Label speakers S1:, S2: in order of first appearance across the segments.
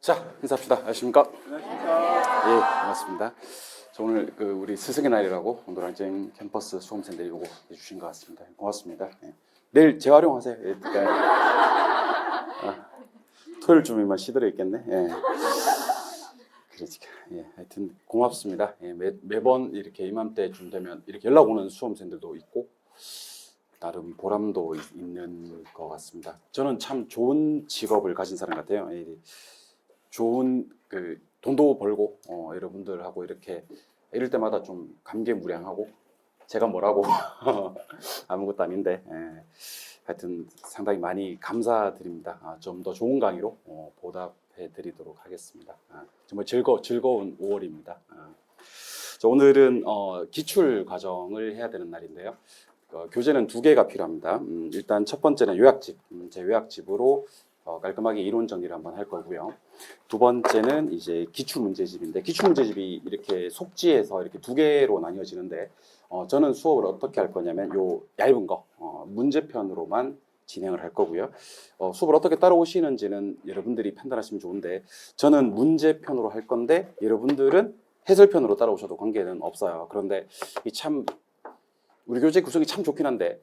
S1: 자, 인사합시다. 안녕하십니까?
S2: 안녕하십니까.
S1: 예, 반갑습니다. 저 오늘 우리 스승의 날이라고 노량진 캠퍼스 수험생들이 요거 해주신 것 같습니다. 고맙습니다. 예. 내일 재활용하세요. 예, 토요일쯤이면 시들어 있겠네. 예. 그러니까 예, 하여튼 고맙습니다. 예, 매번 이렇게 이맘때쯤 되면 이렇게 연락 오는 수험생들도 있고 나름 보람도 있는 것 같습니다. 저는 참 좋은 직업을 가진 사람 같아요. 예, 좋은 돈도 벌고 여러분들하고 이렇게 이럴 때마다 좀 감개무량하고 제가 뭐라고 아무것도 아닌데 하여튼 상당히 많이 감사드립니다. 좀 더 좋은 강의로 보답해 드리도록 하겠습니다. 정말 즐거운 5월입니다. 오늘은 기출 과정을 해야 되는 날인데요. 교재는 2개가 필요합니다. 일단 첫 번째는 요약집, 제 요약집으로 깔끔하게 이론 정리를 한번 할 거고요. 두 번째는 이제 기출 문제집인데 기출 문제집이 이렇게 속지에서 이렇게 2개로 나뉘어지는데 저는 수업을 어떻게 할 거냐면 요 얇은 거 문제편으로만 진행을 할 거고요. 수업을 어떻게 따라오시는지는 여러분들이 판단하시면 좋은데 저는 문제편으로 할 건데 여러분들은 해설편으로 따라오셔도 관계는 없어요. 그런데 참 우리 교재 구성이 참 좋긴 한데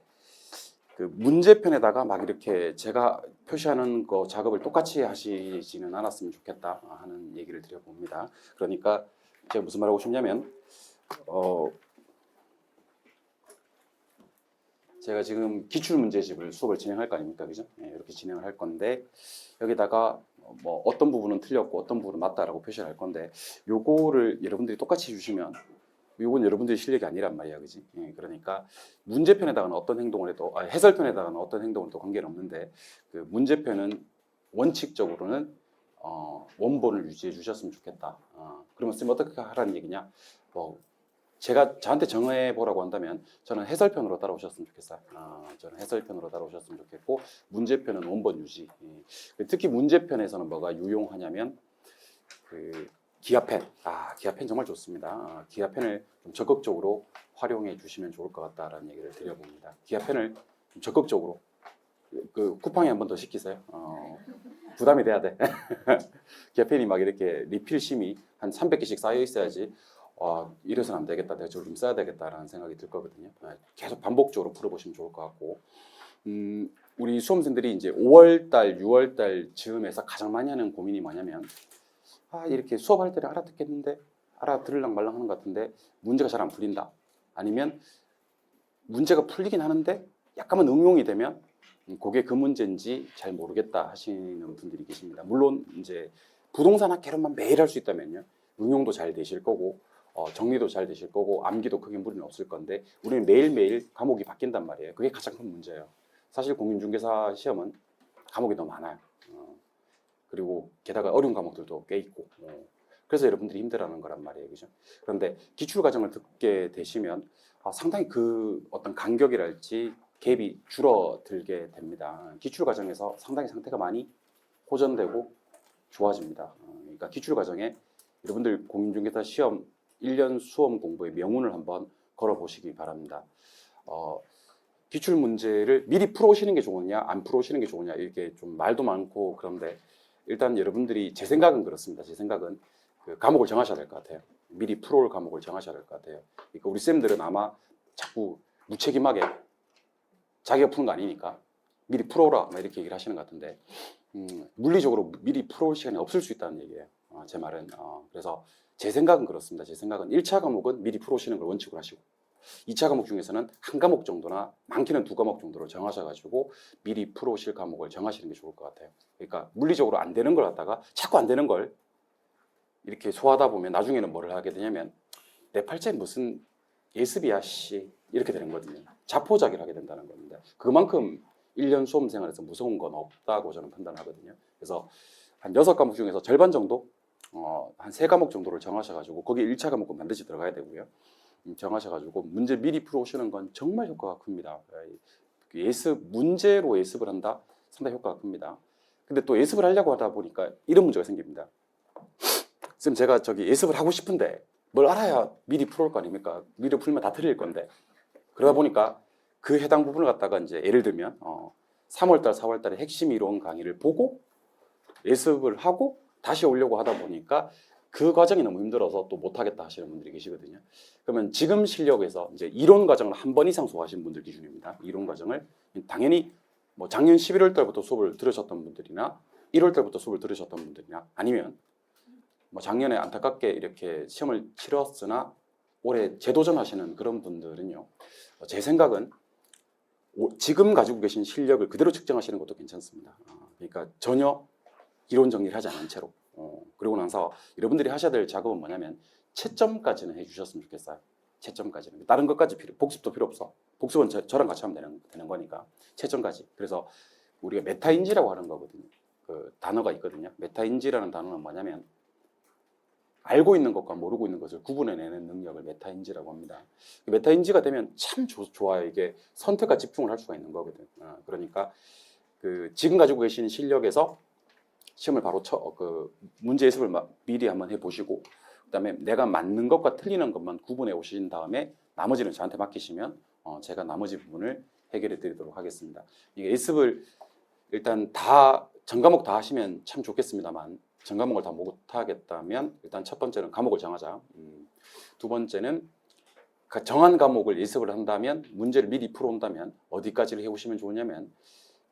S1: 그 문제편에다가 막 이렇게 제가 표시하는 거 작업을 똑같이 하시지는 않았으면 좋겠다 하는 얘기를 드려봅니다. 그러니까 제가 무슨 말하고 싶냐면 제가 지금 기출문제집을 수업을 진행할 거 아닙니까? 그죠? 네, 이렇게 진행을 할 건데 여기다가 뭐 어떤 부분은 틀렸고 어떤 부분은 맞다라고 표시를 할 건데 요거를 여러분들이 똑같이 해주시면 이건 여러분들의 실력이 아니란 말이야, 그지? 예, 그러니까 문제편에다가는 어떤 행동을 해도, 해설편에다가는 어떤 행동을 해도 관계는 없는데 그 문제편은 원칙적으로는 원본을 유지해 주셨으면 좋겠다. 그러면 쌤 어떻게 하라는 얘기냐? 제가 저한테 정해 보라고 한다면 저는 해설편으로 따라오셨으면 좋겠어요. 저는 해설편으로 따라오셨으면 좋겠고 문제편은 원본 유지. 예. 특히 문제편에서는 뭐가 유용하냐면 기아펜. 기아펜 정말 좋습니다. 기아펜을 좀 적극적으로 활용해 주시면 좋을 것 같다라는 얘기를 드려봅니다. 기아펜을 좀 적극적으로 쿠팡에 한 번 더 시키세요. 부담이 돼야 돼. 기아펜이 막 이렇게 리필심이 한 300개씩 쌓여 있어야지 이래서는 안 되겠다. 내가 저걸 좀 써야 되겠다라는 생각이 들 거거든요. 계속 반복적으로 풀어보시면 좋을 것 같고 우리 수험생들이 이제 5월달, 6월달 즈음에서 가장 많이 하는 고민이 뭐냐면 이렇게 수업할 때는 알아듣겠는데 알아들을랑 말랑 하는 것 같은데 문제가 잘 안 풀린다. 아니면 문제가 풀리긴 하는데 약간만 응용이 되면 그게 그 문제인지 잘 모르겠다 하시는 분들이 계십니다. 물론 이제 부동산 학개론만 매일 할 수 있다면요. 응용도 잘 되실 거고 정리도 잘 되실 거고 암기도 크게 무리는 없을 건데 우리는 매일매일 과목이 바뀐단 말이에요. 그게 가장 큰 문제예요. 사실 공인중개사 시험은 과목이 너무 많아요. 그리고 게다가 어려운 과목들도 꽤 있고 그래서 여러분들이 힘들어하는 거란 말이에요, 그죠? 그런데 기출 과정을 듣게 되시면 상당히 그 어떤 간격이랄지 갭이 줄어들게 됩니다. 기출 과정에서 상당히 상태가 많이 호전되고 좋아집니다. 그러니까 기출 과정에 여러분들 공인중개사 시험 1년 수험 공부의 명운을 한번 걸어보시기 바랍니다. 기출 문제를 미리 풀어오시는 게 좋으냐 안 풀어오시는 게 좋으냐 이렇게 좀 말도 많고 그런데 일단 여러분들이 제 생각은 그렇습니다. 제 생각은 그 과목을 정하셔야 될 것 같아요. 미리 풀어올 과목을 정하셔야 될 것 같아요. 그러니까 우리 쌤들은 아마 자꾸 무책임하게 자기가 푸는 거 아니니까 미리 풀어오라 이렇게 얘기를 하시는 것 같은데 물리적으로 미리 풀어올 시간이 없을 수 있다는 얘기예요. 제 말은 그래서 제 생각은 그렇습니다. 제 생각은 1차 과목은 미리 풀어오시는 걸 원칙으로 하시고 2차 과목 중에서는 한 과목 정도나 많게는 2과목 정도를 정하셔가지고 미리 풀어오실 과목을 정하시는 게 좋을 것 같아요. 그러니까 물리적으로 안 되는 걸 갖다가 자꾸 안 되는 걸 이렇게 소화하다 보면 나중에는 뭐를 하게 되냐면 내 팔자에 무슨 예습이야 씨 이렇게 되는 거거든요. 자포자기를 하게 된다는 겁니다. 그만큼 1년 수험 생활에서 무서운 건 없다고 저는 판단하거든요. 그래서 한 6과목 중에서 절반 정도 한 3과목 정도를 정하셔가지고 거기에 1차 과목은 반드시 들어가야 되고요. 정하셔가지고 문제 미리 풀어오시는 건 정말 효과가 큽니다. 문제로 예습을 한다? 상당히 효과가 큽니다. 근데 또 예습을 하려고 하다 보니까 이런 문제가 생깁니다. 쌤 제가 예습을 하고 싶은데 뭘 알아야 미리 풀어올 거 아닙니까? 미리 풀면 다 틀릴 건데 그러다 보니까 그 해당 부분을 갖다가 이제 예를 들면 3월달, 4월달에 핵심 이론 강의를 보고 예습을 하고 다시 오려고 하다 보니까 그 과정이 너무 힘들어서 또 못하겠다 하시는 분들이 계시거든요. 그러면 지금 실력에서 이제 이론 과정을 한 번 이상 수업하신 분들 기준입니다. 이론 과정을 당연히 뭐 작년 11월 달부터 수업을 들으셨던 분들이나 1월 달부터 수업을 들으셨던 분들이나 아니면 뭐 작년에 안타깝게 이렇게 시험을 치렀으나 올해 재도전하시는 그런 분들은요. 제 생각은 지금 가지고 계신 실력을 그대로 측정하시는 것도 괜찮습니다. 그러니까 전혀 이론 정리를 하지 않은 채로 그리고 나서 여러분들이 하셔야 될 작업은 뭐냐면 채점까지는 해주셨으면 좋겠어요. 채점까지는 다른 것까지 복습도 필요 없어. 복습은 저랑 같이 하면 되는 거니까 채점까지. 그래서 우리가 메타인지라고 하는 거거든요. 그 단어가 있거든요. 메타인지라는 단어는 뭐냐면 알고 있는 것과 모르고 있는 것을 구분해내는 능력을 메타인지라고 합니다. 메타인지가 되면 참 좋아요. 이게 선택과 집중을 할 수가 있는 거거든. 그러니까 그 지금 가지고 계신 실력에서 시험을 바로 문제 예습을 미리 한번 해보시고 그다음에 내가 맞는 것과 틀리는 것만 구분해 오신 다음에 나머지는 저한테 맡기시면 제가 나머지 부분을 해결해 드리도록 하겠습니다. 이게 예습을 일단 다 전 과목 다 하시면 참 좋겠습니다만 전 과목을 다 못하겠다면 일단 첫 번째는 과목을 정하자. 두 번째는 정한 과목을 예습을 한다면 문제를 미리 풀어온다면 어디까지를 해오시면 좋으냐면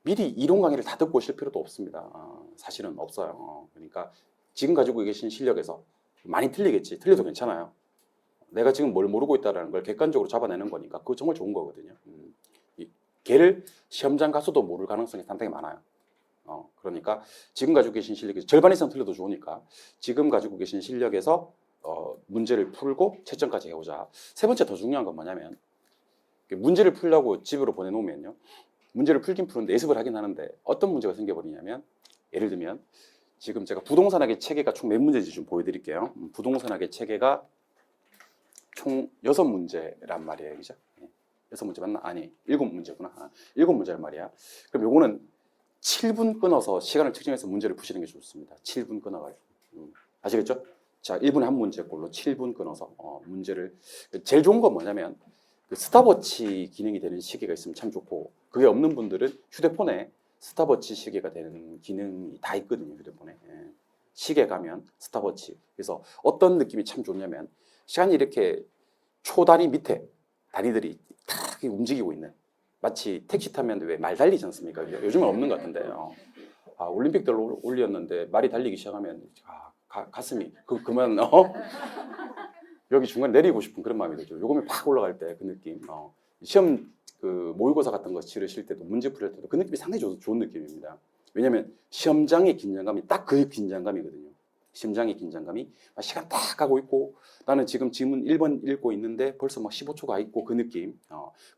S1: 미리 이론 강의를 다 듣고 오실 필요도 없습니다. 사실은 없어요. 그러니까 지금 가지고 계신 실력에서 많이 틀리겠지. 틀려도 괜찮아요. 내가 지금 뭘 모르고 있다는 걸 객관적으로 잡아내는 거니까 그거 정말 좋은 거거든요. 걔를 시험장 가서도 모를 가능성이 상당히 많아요. 그러니까 지금 가지고 계신 실력에서 절반 이상 틀려도 좋으니까 지금 가지고 계신 실력에서 문제를 풀고 채점까지 해오자. 세 번째 더 중요한 건 뭐냐면 문제를 풀려고 집으로 보내놓으면요. 문제를 풀긴 푸는데 예습을 하긴 하는데 어떤 문제가 생겨버리냐면 예를 들면 지금 제가 부동산학의 체계가 총 몇 문제인지 좀 보여드릴게요. 부동산학의 체계가 총 6문제란 말이에요. 그죠? 6문제 맞나? 아니 7문제구나. 7문제란 말이야. 그럼 요거는 7분 끊어서 시간을 측정해서 문제를 푸시는 게 좋습니다. 7분 끊어가지고. 아시겠죠? 자, 1분에 한 문제꼴로 7분 끊어서 문제를. 제일 좋은 건 뭐냐면 그 스탑워치 기능이 되는 시계가 있으면 참 좋고 그게 없는 분들은 휴대폰에 스탑워치 시계가 되는 기능이 다 있거든요. 휴대폰에. 시계 가면 스탑워치. 그래서 어떤 느낌이 참 좋냐면 시간이 이렇게 초다리 밑에 다리들이 탁 움직이고 있는 마치 택시 타면 왜 말 달리지 않습니까? 요즘은 없는 것 같은데 올림픽 때 올렸는데 말이 달리기 시작하면 가슴이 그만 여기 중간에 내리고 싶은 그런 마음이 들죠. 요금이 팍 올라갈 때 그 느낌. 시험 그 모의고사 같은 거 치르실 때도 문제 풀릴 때도 그 느낌이 상당히 좋은 느낌입니다. 왜냐하면 시험장의 긴장감이 딱 그 긴장감이거든요. 심장의 긴장감이 시간 딱 가고 있고 나는 지금 지문 1번 읽고 있는데 벌써 막 15초가 있고 그 느낌.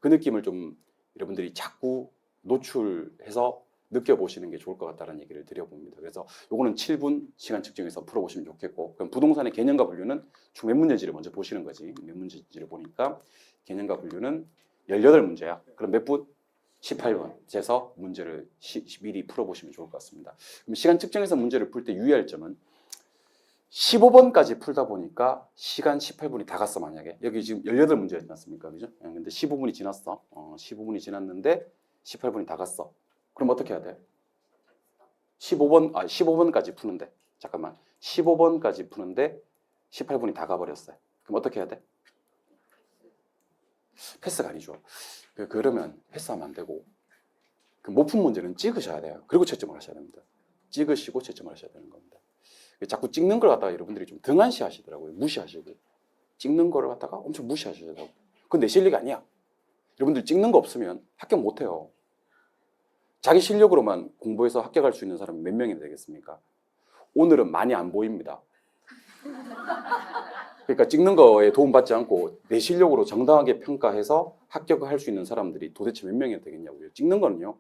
S1: 그 느낌을 좀 여러분들이 자꾸 노출해서 느껴보시는 게 좋을 것 같다는 얘기를 드려봅니다. 그래서 요거는 7분 시간 측정해서 풀어보시면 좋겠고 그럼 부동산의 개념과 분류는 총 몇 문제인지를 먼저 보시는 거지. 몇 문제인지를 보니까 개념과 분류는 18문제야. 그럼 몇 분? 18분. 재서 문제를 미리 풀어보시면 좋을 것 같습니다. 그럼 시간 측정해서 문제를 풀 때 유의할 점은 15번까지 풀다 보니까 시간 18분이 다 갔어. 만약에 여기 지금 18문제였지 않습니까? 그죠? 근데 15분이 지났어. 15분이 지났는데 18분이 다 갔어. 그럼 어떻게 해야 돼? 15번까지 푸는데 잠깐만 15번까지 푸는데 18분이 다 가버렸어요. 그럼 어떻게 해야 돼? 패스가 아니죠. 그러면 패스하면 안 되고 그 못 푼 문제는 찍으셔야 돼요. 그리고 채점을 하셔야 됩니다. 찍으시고 채점을 하셔야 되는 겁니다. 자꾸 찍는 걸 갖다가 여러분들이 좀 등한시 하시더라고요. 무시하시고 찍는 거를 갖다가 엄청 무시하시더라고요. 그건 내 실력이 아니야. 여러분들 찍는 거 없으면 합격 못해요. 자기 실력으로만 공부해서 합격할 수 있는 사람이 몇 명이나 되겠습니까? 오늘은 많이 안 보입니다. 그러니까 찍는 거에 도움받지 않고 내 실력으로 정당하게 평가해서 합격을 할 수 있는 사람들이 도대체 몇 명이나 되겠냐고요. 찍는 거는요.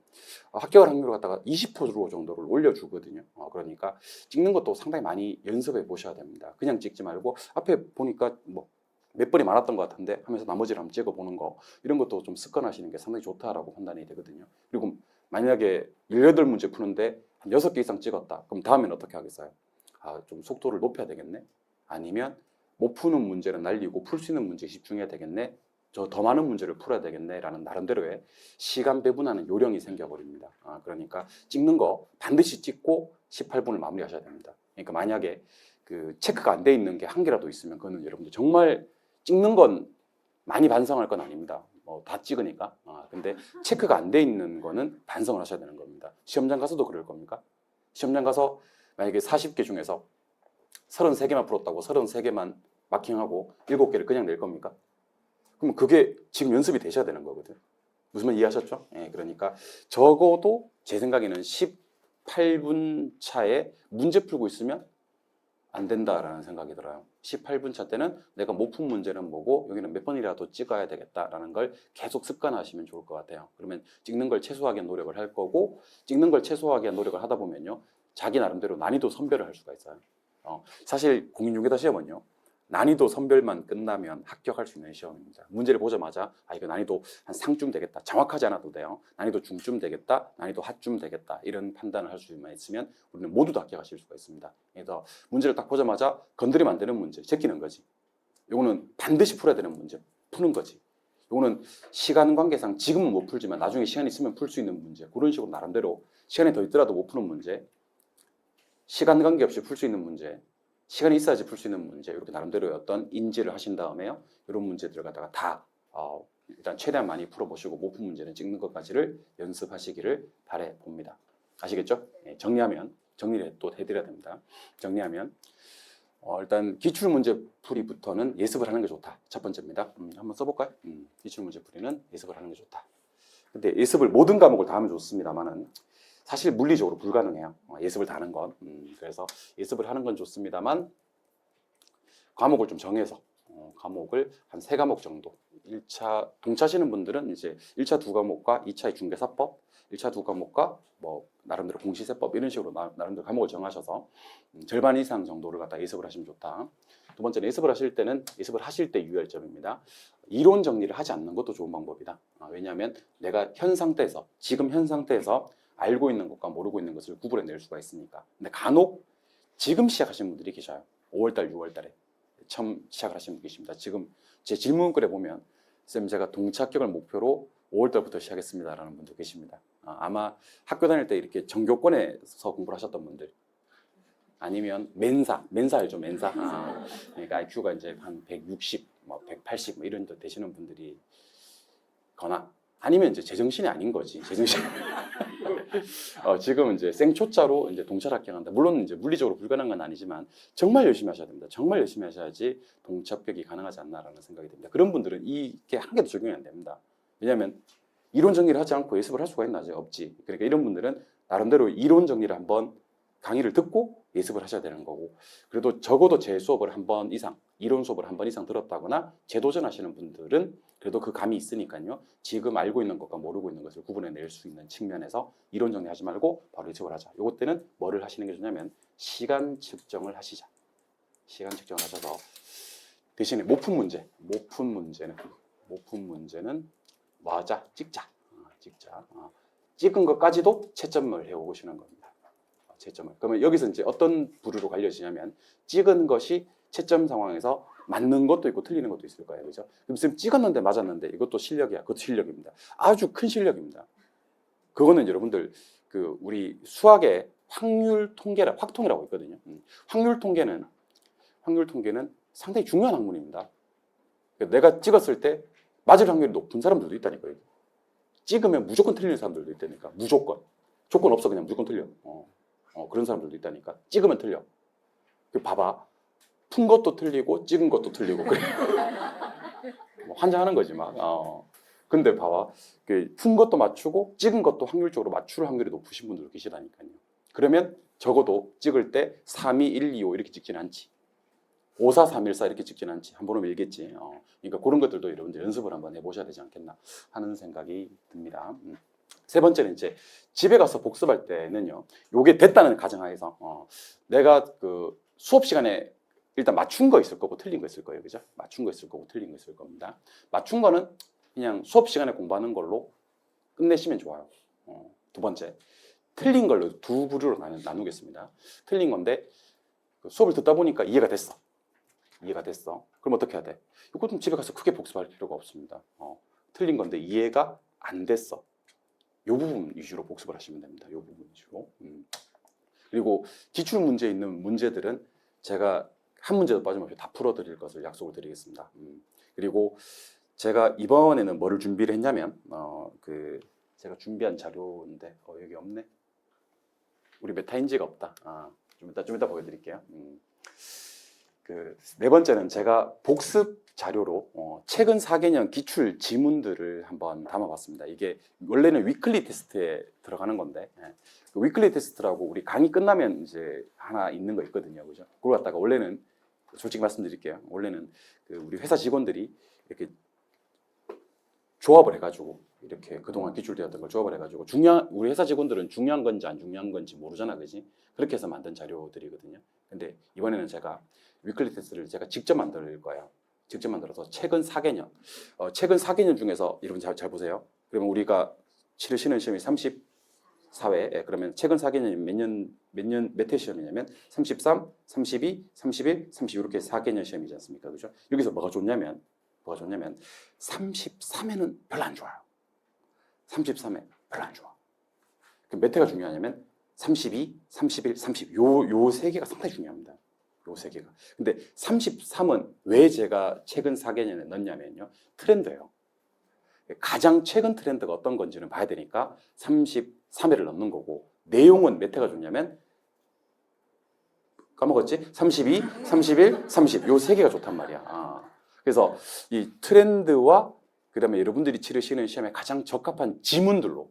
S1: 합격할 확률을 갖다가 20% 정도를 올려주거든요. 그러니까 찍는 것도 상당히 많이 연습해 보셔야 됩니다. 그냥 찍지 말고 앞에 보니까 뭐 몇 번이 많았던 것 같은데 하면서 나머지를 한번 찍어보는 거 이런 것도 좀 습관하시는 게 상당히 좋다라고 판단이 되거든요. 그리고 만약에 18문제 푸는데 한 6개 이상 찍었다. 그럼 다음엔 어떻게 하겠어요? 좀 속도를 높여야 되겠네? 아니면 못 푸는 문제는 날리고 풀 수 있는 문제에 집중해야 되겠네. 저 더 많은 문제를 풀어야 되겠네 라는 나름대로의 시간 배분하는 요령이 생겨버립니다. 그러니까 찍는 거 반드시 찍고 18분을 마무리하셔야 됩니다. 그러니까 만약에 그 체크가 안 돼 있는 게 한 개라도 있으면 그거는 여러분들 정말 찍는 건 많이 반성할 건 아닙니다. 뭐 다 찍으니까. 근데 체크가 안 돼 있는 거는 반성을 하셔야 되는 겁니다. 시험장 가서도 그럴 겁니까? 시험장 가서 만약에 40개 중에서 33개만 풀었다고 33개만 마킹하고 7개를 그냥 낼 겁니까? 그럼 그게 지금 연습이 되셔야 되는 거거든. 무슨 말 이해하셨죠? 예, 그러니까 적어도 제 생각에는 18분 차에 문제 풀고 있으면 안 된다라는 생각이 들어요. 18분 차 때는 내가 못 푼 문제는 뭐고 여기는 몇 번이라도 찍어야 되겠다라는 걸 계속 습관하시면 좋을 것 같아요. 그러면 찍는 걸 최소화하게 노력을 할 거고 찍는 걸 최소화하게 노력을 하다 보면요. 자기 나름대로 난이도 선별을 할 수가 있어요. 사실 공인중개사 시험은요. 난이도 선별만 끝나면 합격할 수 있는 시험입니다. 문제를 보자마자 이거 난이도 한 상쯤 되겠다. 정확하지 않아도 돼요. 난이도 중쯤 되겠다. 난이도 하쯤 되겠다. 이런 판단을 할 수만 있으면 우리는 모두 다 합격하실 수가 있습니다. 그래서 문제를 딱 보자마자 건드리면 안 되는 문제, 제끼는 거지. 요거는 반드시 풀어야 되는 문제, 푸는 거지. 요거는 시간 관계상 지금은 못 풀지만 나중에 시간이 있으면 풀 수 있는 문제. 그런 식으로 나름대로 시간이 더 있더라도 못 푸는 문제, 시간 관계없이 풀 수 있는 문제, 시간이 있어야지 풀 수 있는 문제, 이렇게 나름대로 어떤 인지를 하신 다음에요. 이런 문제들을 갖다가 다 일단 최대한 많이 풀어보시고 못 푼 문제는 찍는 것까지를 연습하시기를 바라봅니다. 아시겠죠? 네, 정리를 또 해드려야 됩니다. 정리하면 일단 기출문제 풀이부터는 예습을 하는 게 좋다. 첫 번째입니다. 한번 써볼까요? 기출문제 풀이는 예습을 하는 게 좋다. 근데 예습을 모든 과목을 다 하면 좋습니다만은 사실 물리적으로 불가능해요. 예습을 다 하는 건. 그래서 예습을 하는 건 좋습니다만 과목을 좀 정해서 과목을 한 3과목 정도 1차 동차시는 분들은 이제 1차 2과목과 2차의 중개사법 1차 2과목과 뭐 나름대로 공시세법 이런 식으로 나름대로 과목을 정하셔서 절반 이상 정도를 갖다 예습을 하시면 좋다. 두 번째는 예습을 하실 때는 예습을 하실 때 유의할 점입니다. 이론 정리를 하지 않는 것도 좋은 방법이다. 왜냐하면 내가 현 상태에서 지금 현 상태에서 알고 있는 것과 모르고 있는 것을 구분해낼 수가 있으니까. 근데 간혹 지금 시작하신 분들이 계셔요. 5월달, 6월달에 처음 시작을 하신 분 계십니다. 지금 제 질문글에 보면 쌤 제가 동차 합격을 목표로 5월달부터 시작했습니다라는 분도 계십니다. 아마 학교 다닐 때 이렇게 전교권에서 공부를 하셨던 분들 아니면 멘사 알죠? 멘사. 그러니까 IQ가 이제 한 160, 뭐 180 뭐 이런 데 되시는 분들이 거나 아니면 이제 제정신이 아닌 거지. 제정신. 지금 이제 생초짜로 이제 동차 합격한다. 물론 이제 물리적으로 불가능한 건 아니지만 정말 열심히 하셔야 됩니다. 정말 열심히 하셔야지 동차 합격이 가능하지 않나라는 생각이 듭니다. 그런 분들은 이게 한 개도 적용이 안 됩니다. 왜냐하면 이론 정리를 하지 않고 예습을 할 수가 있나? 없지. 그러니까 이런 분들은 나름대로 이론 정리를 한번 강의를 듣고 예습을 하셔야 되는 거고, 그래도 적어도 제 수업을 한 번 이상, 이론 수업을 한 번 이상 들었다거나 재도전하시는 분들은 그래도 그 감이 있으니까요. 지금 알고 있는 것과 모르고 있는 것을 구분해낼 수 있는 측면에서 이론 정리하지 말고 바로 예습을 하자. 요것 때는 뭐를 하시는 게 좋냐면 시간 측정을 하시자. 시간 측정을 하셔서 대신에 못 푼 문제는 뭐 하자? 찍자. 찍은 것까지도 채점을 해오시는 겁니다. 채점을. 그러면 여기서 이제 어떤 부류로 갈려지냐면 찍은 것이 채점 상황에서 맞는 것도 있고 틀리는 것도 있을 거예요. 그죠? 그럼 쌤 찍었는데 맞았는데 이것도 실력이야. 그것도 실력입니다. 아주 큰 실력입니다. 그거는 여러분들 그 우리 수학의 확률 통계라 확통이라고 있거든요. 확률 통계는 상당히 중요한 학문입니다. 내가 찍었을 때 맞을 확률이 높은 사람들도 있다니까요. 찍으면 무조건 틀리는 사람들도 있다니까. 무조건. 조건 없어. 그냥 무조건 틀려. 그런 사람들도 있다니까. 찍으면 틀려. 봐봐. 푼 것도 틀리고 찍은 것도 틀리고 그래. 뭐 환장하는 거지 막. 근데 봐봐. 푼 것도 맞추고 찍은 것도 확률적으로 맞출 확률이 높으신 분들도 계시다니까요. 그러면 적어도 찍을 때 3, 2, 1, 2, 5 이렇게 찍지는 않지. 5, 4, 3, 1, 4 이렇게 찍지는 않지. 한 번은 밀겠지. 그러니까 그런 것들도 여러분들 연습을 한번 해보셔야 되지 않겠나 하는 생각이 듭니다. 세 번째는 이제 집에 가서 복습할 때는요. 요게 됐다는 가정하에서 내가 그 수업 시간에 일단 맞춘 거 있을 거고 틀린 거 있을 거예요. 그죠? 맞춘 거 있을 거고 틀린 거 있을 겁니다. 맞춘 거는 그냥 수업 시간에 공부하는 걸로 끝내시면 좋아요. 두 번째, 틀린 걸로 두 부류로 나누겠습니다. 틀린 건데 수업을 듣다 보니까 이해가 됐어. 그럼 어떻게 해야 돼? 이것도 집에 가서 크게 복습할 필요가 없습니다. 틀린 건데 이해가 안 됐어. 이 부분 위주로 복습을 하시면 됩니다. 이 부분 위주로. 그리고 기출 문제에 있는 문제들은 제가 한 문제도 빠짐없이 다 풀어드릴 것을 약속을 드리겠습니다. 그리고 제가 이번에는 뭐를 준비를 했냐면 제가 준비한 자료인데 여기 없네. 우리 메타인지가 없다. 좀 이따 보여드릴게요. 네 번째는 제가 복습 자료로 최근 4개년 기출 지문들을 한번 담아봤습니다. 이게 원래는 위클리 테스트에 들어가는 건데 그 위클리 테스트라고 우리 강의 끝나면 이제 하나 있는 거 있거든요, 그죠? 그걸 갖다가 원래는 솔직히 말씀드릴게요. 원래는 우리 회사 직원들이 이렇게 조합을 해가지고 이렇게 그동안 기출되었던 걸 조합을 해가지고 우리 회사 직원들은 중요한 건지 안 중요한 건지 모르잖아, 그지? 그렇게 해서 만든 자료들이거든요. 근데 이번에는 제가 위클리 테스트를 제가 직접 만들 거예요. 직접 만들어서 최근 4개년, 최근 4개년 중에서 여러분 잘 보세요. 그러면 우리가 치르시는 시험이 34회, 그러면 최근 4개년이 몇 회 시험이냐면 33, 32, 31, 30 이렇게 4개년 시험이지 않습니까, 그죠? 여기서 뭐가 좋냐면 33회는 별로 안 좋아요. 33회 별로 안 좋아. 그럼 몇 회가 중요하냐면 32, 31, 30 요 세 개가 상당히 중요합니다. 요 세 개가. 근데 33은 왜 제가 최근 4개년에 넣냐면요. 트렌드예요. 가장 최근 트렌드가 어떤 건지는 봐야 되니까 33회를 넣는 거고 내용은 몇 회가 좋냐면 까먹었지? 32, 31, 30 요 세 개가 좋단 말이야. 그래서 이 트렌드와 그다음에 여러분들이 치르시는 시험에 가장 적합한 지문들로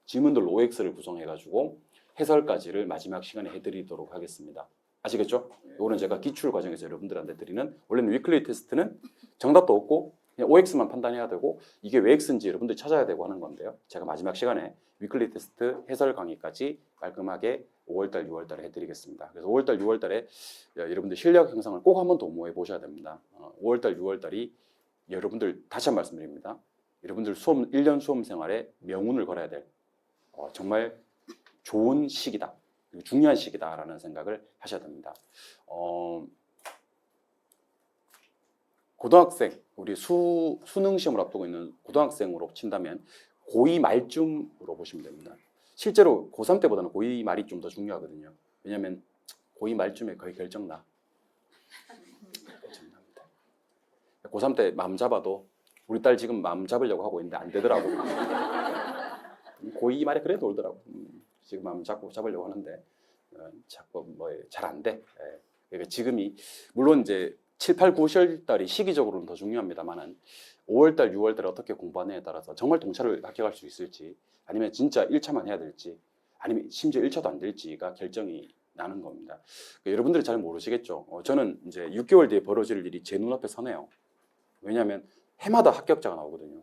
S1: OX를 구성해가지고 해설까지를 마지막 시간에 해드리도록 하겠습니다. 아시겠죠? 이거는 제가 기출 과정에서 여러분들한테 드리는 원래는 위클리 테스트는 정답도 없고 그냥 OX만 판단해야 되고 이게 왜 X인지 여러분들이 찾아야 되고 하는 건데요. 제가 마지막 시간에 위클리 테스트 해설 강의까지 깔끔하게 5월달, 6월달에 해드리겠습니다. 그래서 5월달, 6월달에 여러분들 실력 형성을 꼭 한번 도모해 보셔야 됩니다. 5월달, 6월달이 여러분들 다시 한 번 말씀드립니다. 여러분들 1년 수험 생활에 명운을 걸어야 될 정말 좋은 시기다. 중요한 시기다라는 생각을 하셔야 됩니다. 고등학생, 우리 수능 시험을 앞두고 있는 고등학생으로 친다면 고2 말쯤으로 보시면 됩니다. 실제로 고3 때보다는 고2 말이 좀 더 중요하거든요. 왜냐하면 고2 말쯤에 거의 결정납니다. 고3 때 마음 잡아도 우리 딸 지금 마음 잡으려고 하고 있는데 안 되더라고. 고2 말에 그래도 올더라고. 지금 마음 잡으려고 하는데 자꾸 뭐 잘 안 돼. 그러니까 지금이 물론 이제 7, 8, 9월 달이 시기적으로는 더 중요합니다만은 5월 달, 6월 달에 어떻게 공부하느냐에 따라서 정말 동차를 합격할 수 있을지 아니면 진짜 1차만 해야 될지 아니면 심지어 1차도 안 될지가 결정이 나는 겁니다. 그러니까 여러분들이 잘 모르시겠죠. 저는 이제 6개월 뒤에 벌어질 일이 제 눈앞에 서네요. 왜냐하면 해마다 합격자가 나오거든요.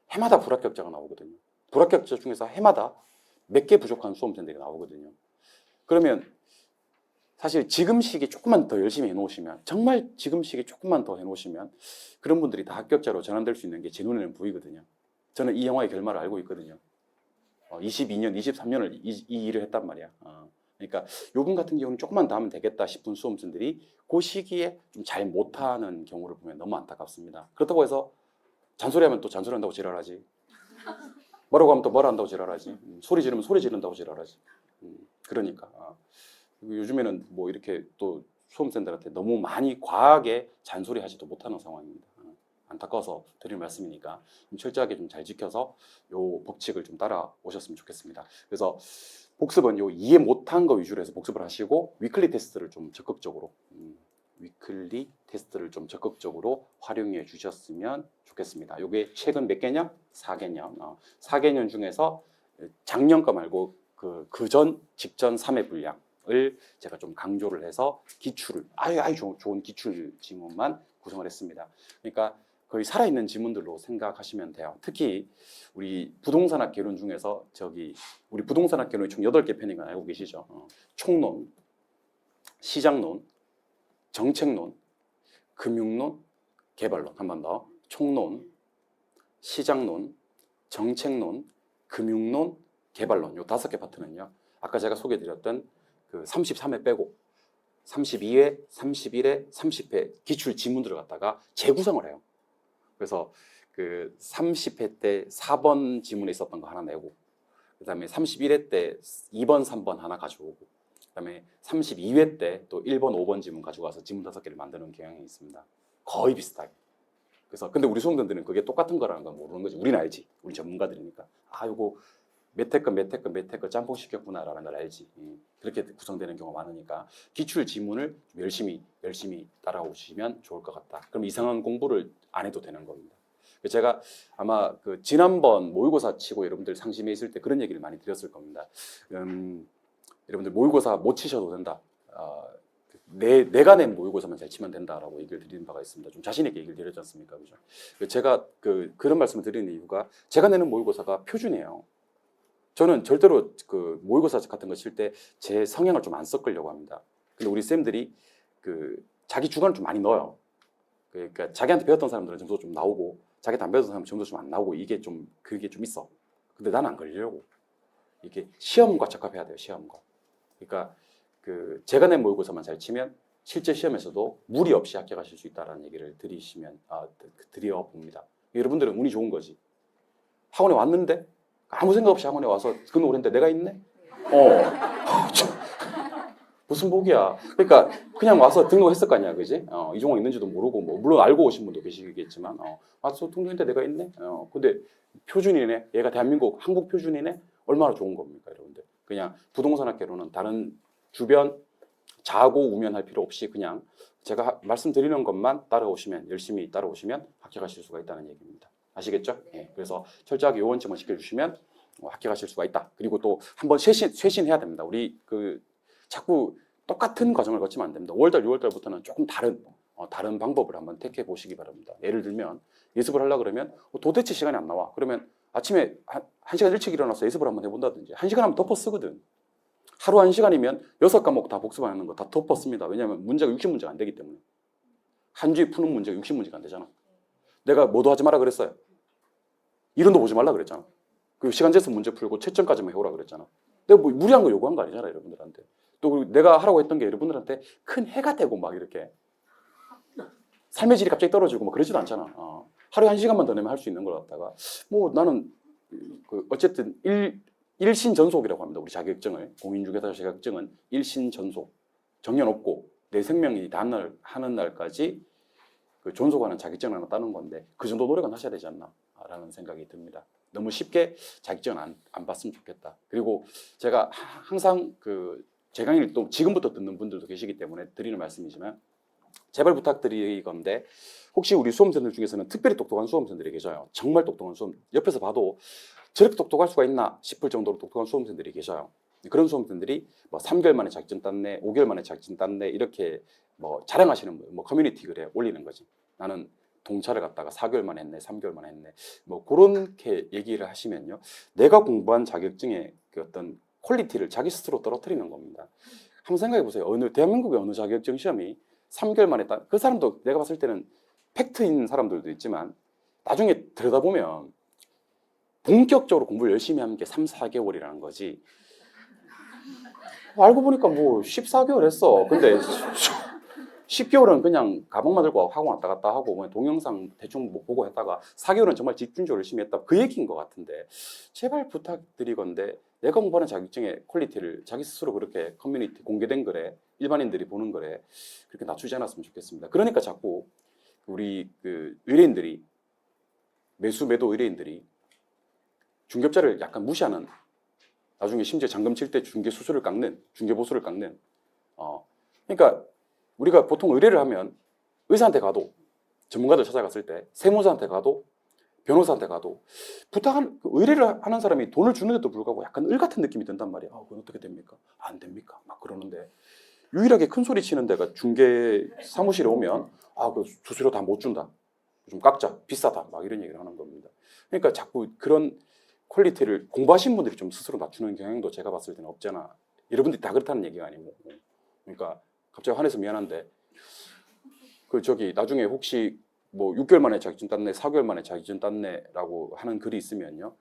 S1: 해마다 불합격자가 나오거든요. 불합격자 중에서 해마다 몇 개 부족한 수험생들이 나오거든요. 그러면 사실 지금 시기 조금만 더 열심히 해놓으시면 정말 지금 시기 조금만 더 해놓으시면 그런 분들이 다 합격자로 전환될 수 있는 게 제 눈에는 보이거든요. 저는 이 영화의 결말을 알고 있거든요. 22년, 23년을 이 일을 했단 말이야. 그러니까 요분 같은 경우는 조금만 더 하면 되겠다 싶은 수험생들이 그 시기에 좀 잘 못하는 경우를 보면 너무 안타깝습니다. 그렇다고 해서 잔소리하면 또 잔소리한다고 지랄하지. 뭐라고 하면 또 뭐라 한다고 지랄하지. 소리 지르면 소리 지른다고 지랄하지. 그러니까 요즘에는 뭐 이렇게 또 수험생들한테 너무 많이 과하게 잔소리하지도 못하는 상황입니다. 안타까워서 드릴 말씀이니까 좀 철저하게 좀 잘 지켜서 요 법칙을 좀 따라오셨으면 좋겠습니다. 그래서 복습은 요 이해 못한 거 위주로 해서 복습을 하시고 위클리 테스트를 좀 적극적으로 활용해 주셨으면 좋겠습니다. 요게 최근 몇 개년? 4개년. 4개년 중에서 작년 거 말고 그전 직전 3회 분량을 제가 좀 강조를 해서 기출을 아주 좋은 기출 지문만 구성을 했습니다. 그러니까 거의 살아있는 지문들로 생각하시면 돼요. 특히 우리 부동산학 개론 중에서 우리 부동산학 개론이 총 8개 편인 거 알고 계시죠? 총론, 시장론, 정책론, 금융론, 개발론. 한 번 더. 총론, 시장론, 정책론, 금융론, 개발론. 요 5개 파트는요. 아까 제가 소개해드렸던 그 33회 빼고 32회, 31회, 30회 기출 지문들을 갖다가 재구성을 해요. 그래서 그 30회 때 4번 지문에 있었던 거 하나 내고 그 다음에 31회 때 2번, 3번 하나 가져오고 그 그다음에 32회 때 또 1번, 5번 지문 가지고 와서 지문 5개를 만드는 경향이 있습니다. 거의 비슷하게. 그래서 근데 우리 수험생들은 그게 똑같은 거라는 건 모르는 거지. 우리는 알지. 우리 전문가들이니까. 아, 요거 몇 회건 몇 회건 몇 회건 짬뽕 시켰구나라는 걸 알지. 그렇게 구성되는 경우가 많으니까 기출 지문을 열심히 따라오시면 좋을 것 같다. 그럼 이상한 공부를 안 해도 되는 겁니다. 제가 아마 그 지난번 모의고사 치고 여러분들 상심해 있을 때 그런 얘기를 많이 드렸을 겁니다. 여러분들 모의고사 못 치셔도 된다. 내가 낸 모의고사만 잘 치면 된다라고 얘기를 드리는 바가 있습니다. 좀 자신 있게 얘기를 드렸지 않습니까? 그죠? 제가 그런 말씀을 드리는 이유가 제가 내는 모의고사가 표준이에요. 저는 절대로 그 모의고사 같은 거 칠 때 제 성향을 좀 안 섞으려고 합니다. 근데 우리 쌤들이 그 자기 주관을 좀 많이 넣어요. 그러니까 자기한테 배웠던 사람들은 점수가 좀 나오고 자기한테 안 배웠던 사람은 점수가 좀 안 나오고 그게 좀 있어. 근데 나는 안 걸리려고. 이게 시험과 적합해야 돼요. 시험과. 그러니까 그 제가 낸 모의고사만 잘 치면 실제 시험에서도 무리 없이 합격하실 수 있다는 얘기를 드려 봅니다. 여러분들은 운이 좋은 거지. 학원에 왔는데 아무 생각 없이 학원에 와서 등록을 했는데 내가 있네? 무슨 복이야. 그러니까 그냥 와서 등록했을 거 아니야, 그지? 이종호 있는지도 모르고 뭐 물론 알고 오신 분도 계시겠지만 와서 등록했는데 내가 있네? 근데 표준이네. 얘가 대한민국 한국 표준이네? 얼마나 좋은 겁니까, 여러분들? 그냥 부동산 학교로는 다른 주변 자고 우면할 필요 없이 그냥 제가 말씀드리는 것만 열심히 따라오시면 합격하실 수가 있다는 얘기입니다. 아시겠죠? 예, 그래서 철저하게 요원점을 지켜주시면 합격하실 수가 있다. 그리고 또 한번 쇄신해야 됩니다. 우리 자꾸 똑같은 과정을 거치면 안 됩니다. 5월달, 6월달부터는 조금 다른 방법을 한번 택해 보시기 바랍니다. 예를 들면 예습을 하려고 그러면 도대체 시간이 안 나와. 그러면 아침에 1시간 일찍 일어나서 예습을 한번 해본다든지 1시간 하면 덮어 쓰거든. 하루 1시간이면 6과목 다 복습하는 거 다 덮어 씁니다. 왜냐하면 문제가 60문제가 안 되기 때문에. 한 주에 푸는 문제가 60문제가 안 되잖아. 내가 뭐도 하지 마라 그랬어요. 이론도 보지 말라 그랬잖아. 그리고 시간 재서 문제 풀고 채점까지만 해오라 그랬잖아. 내가 뭐 무리한 거 요구한 거 아니잖아, 여러분들한테. 또 그리고 내가 하라고 했던 게 여러분들한테 큰 해가 되고 막 이렇게 삶의 질이 갑자기 떨어지고 막 그러지도 않잖아. 하루에 1시간만 더 내면 할 수 있는 걸 갖다가 뭐 나는 어쨌든 일신전속이라고 합니다. 우리 자격증을 공인중개사 자격증은 일신전속 정년 없고 내 생명이 다음날 하는 날까지 그 존속하는 자격증을 하나 따는 건데 그 정도 노력은 하셔야 되지 않나라는 생각이 듭니다. 너무 쉽게 자격증을 안 받으면 좋겠다. 그리고 제가 항상 제 강의를 또 지금부터 듣는 분들도 계시기 때문에 드리는 말씀이지만 제발 부탁드리건데 혹시 우리 수험생들 중에서는 특별히 똑똑한 수험생들이 계셔요. 정말 똑똑한 옆에서 봐도 저렇게 똑똑할 수가 있나 싶을 정도로 똑똑한 수험생들이 계셔요. 그런 수험생들이 뭐 3개월 만에 자격증 땄네, 5개월 만에 자격증 땄네 이렇게 뭐 자랑하시는 분, 뭐 커뮤니티 글에 올리는 거지. 나는 동차를 갔다가 4개월 만에 했네, 3개월 만에 했네. 뭐 그렇게 얘기를 하시면요, 내가 공부한 자격증의 그 어떤 퀄리티를 자기 스스로 떨어뜨리는 겁니다. 한번 생각해 보세요. 대한민국의 어느 자격증 시험이 3개월 만에 그 사람도 내가 봤을 때는 팩트인 사람들도 있지만 나중에 들여다보면 본격적으로 공부를 열심히 하는 게 3, 4개월이라는 거지. 알고 보니까 뭐 14개월 했어. 근데 10개월은 그냥 가방만 들고 학원 왔다 갔다 하고 그냥 동영상 대충 못 보고 했다가 4개월은 정말 집중적으로 열심히 했다. 그 얘기인 것 같은데 제발 부탁드리건데 내가 공부하는 자격증의 퀄리티를 자기 스스로 그렇게 커뮤니티 공개된 글에 일반인들이 보는 글에 그렇게 낮추지 않았으면 좋겠습니다. 그러니까 자꾸 우리 의뢰인들이 매도 의뢰인들이 중개업자를 약간 무시하는, 나중에 심지어 잔금 칠 때 중개 수수료를 깎는, 중개 보수를 깎는. 그러니까 우리가 보통 의뢰를 하면 의사한테 가도, 전문가들 찾아갔을 때 세무사한테 가도 변호사한테 가도 의뢰를 하는 사람이 돈을 주는데도 불구하고 약간 을 같은 느낌이 든단 말이야. 그건 어떻게 됩니까? 안 됩니까? 막 그러는데 유일하게 큰 소리 치는 데가 중개 사무실에 오면 그 수수료 다 못 준다. 좀 깎자. 비싸다. 막 이런 얘기를 하는 겁니다. 그러니까 자꾸 그런 퀄리티를 공부하신 분들이 좀 스스로 낮추는 경향도 제가 봤을 때는 없잖아. 여러분들이 다 그렇다는 얘기가 아니고. 그러니까 갑자기 화내서 미안한데 나중에 혹시 뭐 6개월 만에 자격증 땄네, 4개월 만에 자격증 땄네라고 하는 글이 있으면요,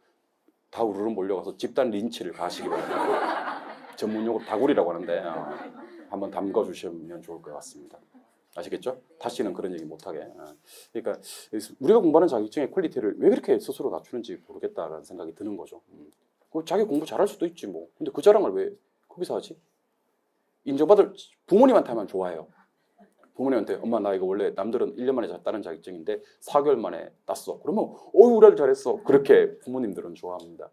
S1: 다 우르르 몰려가서 집단 린치를 가하시기 바랍니다. 전문 용어로 다구리라고 하는데 한번 담궈주시면 좋을 것 같습니다. 아시겠죠? 다시는 그런 얘기 못하게. 그러니까 우리가 공부하는 자격증의 퀄리티를 왜 그렇게 스스로 낮추는지 모르겠다라는 생각이 드는 거죠. 자기 공부 잘할 수도 있지 뭐. 근데 그 자랑을 왜 거기서 하지? 인정받을 부모님한테 하면 좋아해요. 부모님한테 엄마 나 이거 원래 남들은 1년 만에 따는 자격증인데 4개월 만에 땄어. 그러면 우리 아들 잘했어. 그렇게 부모님들은 좋아합니다.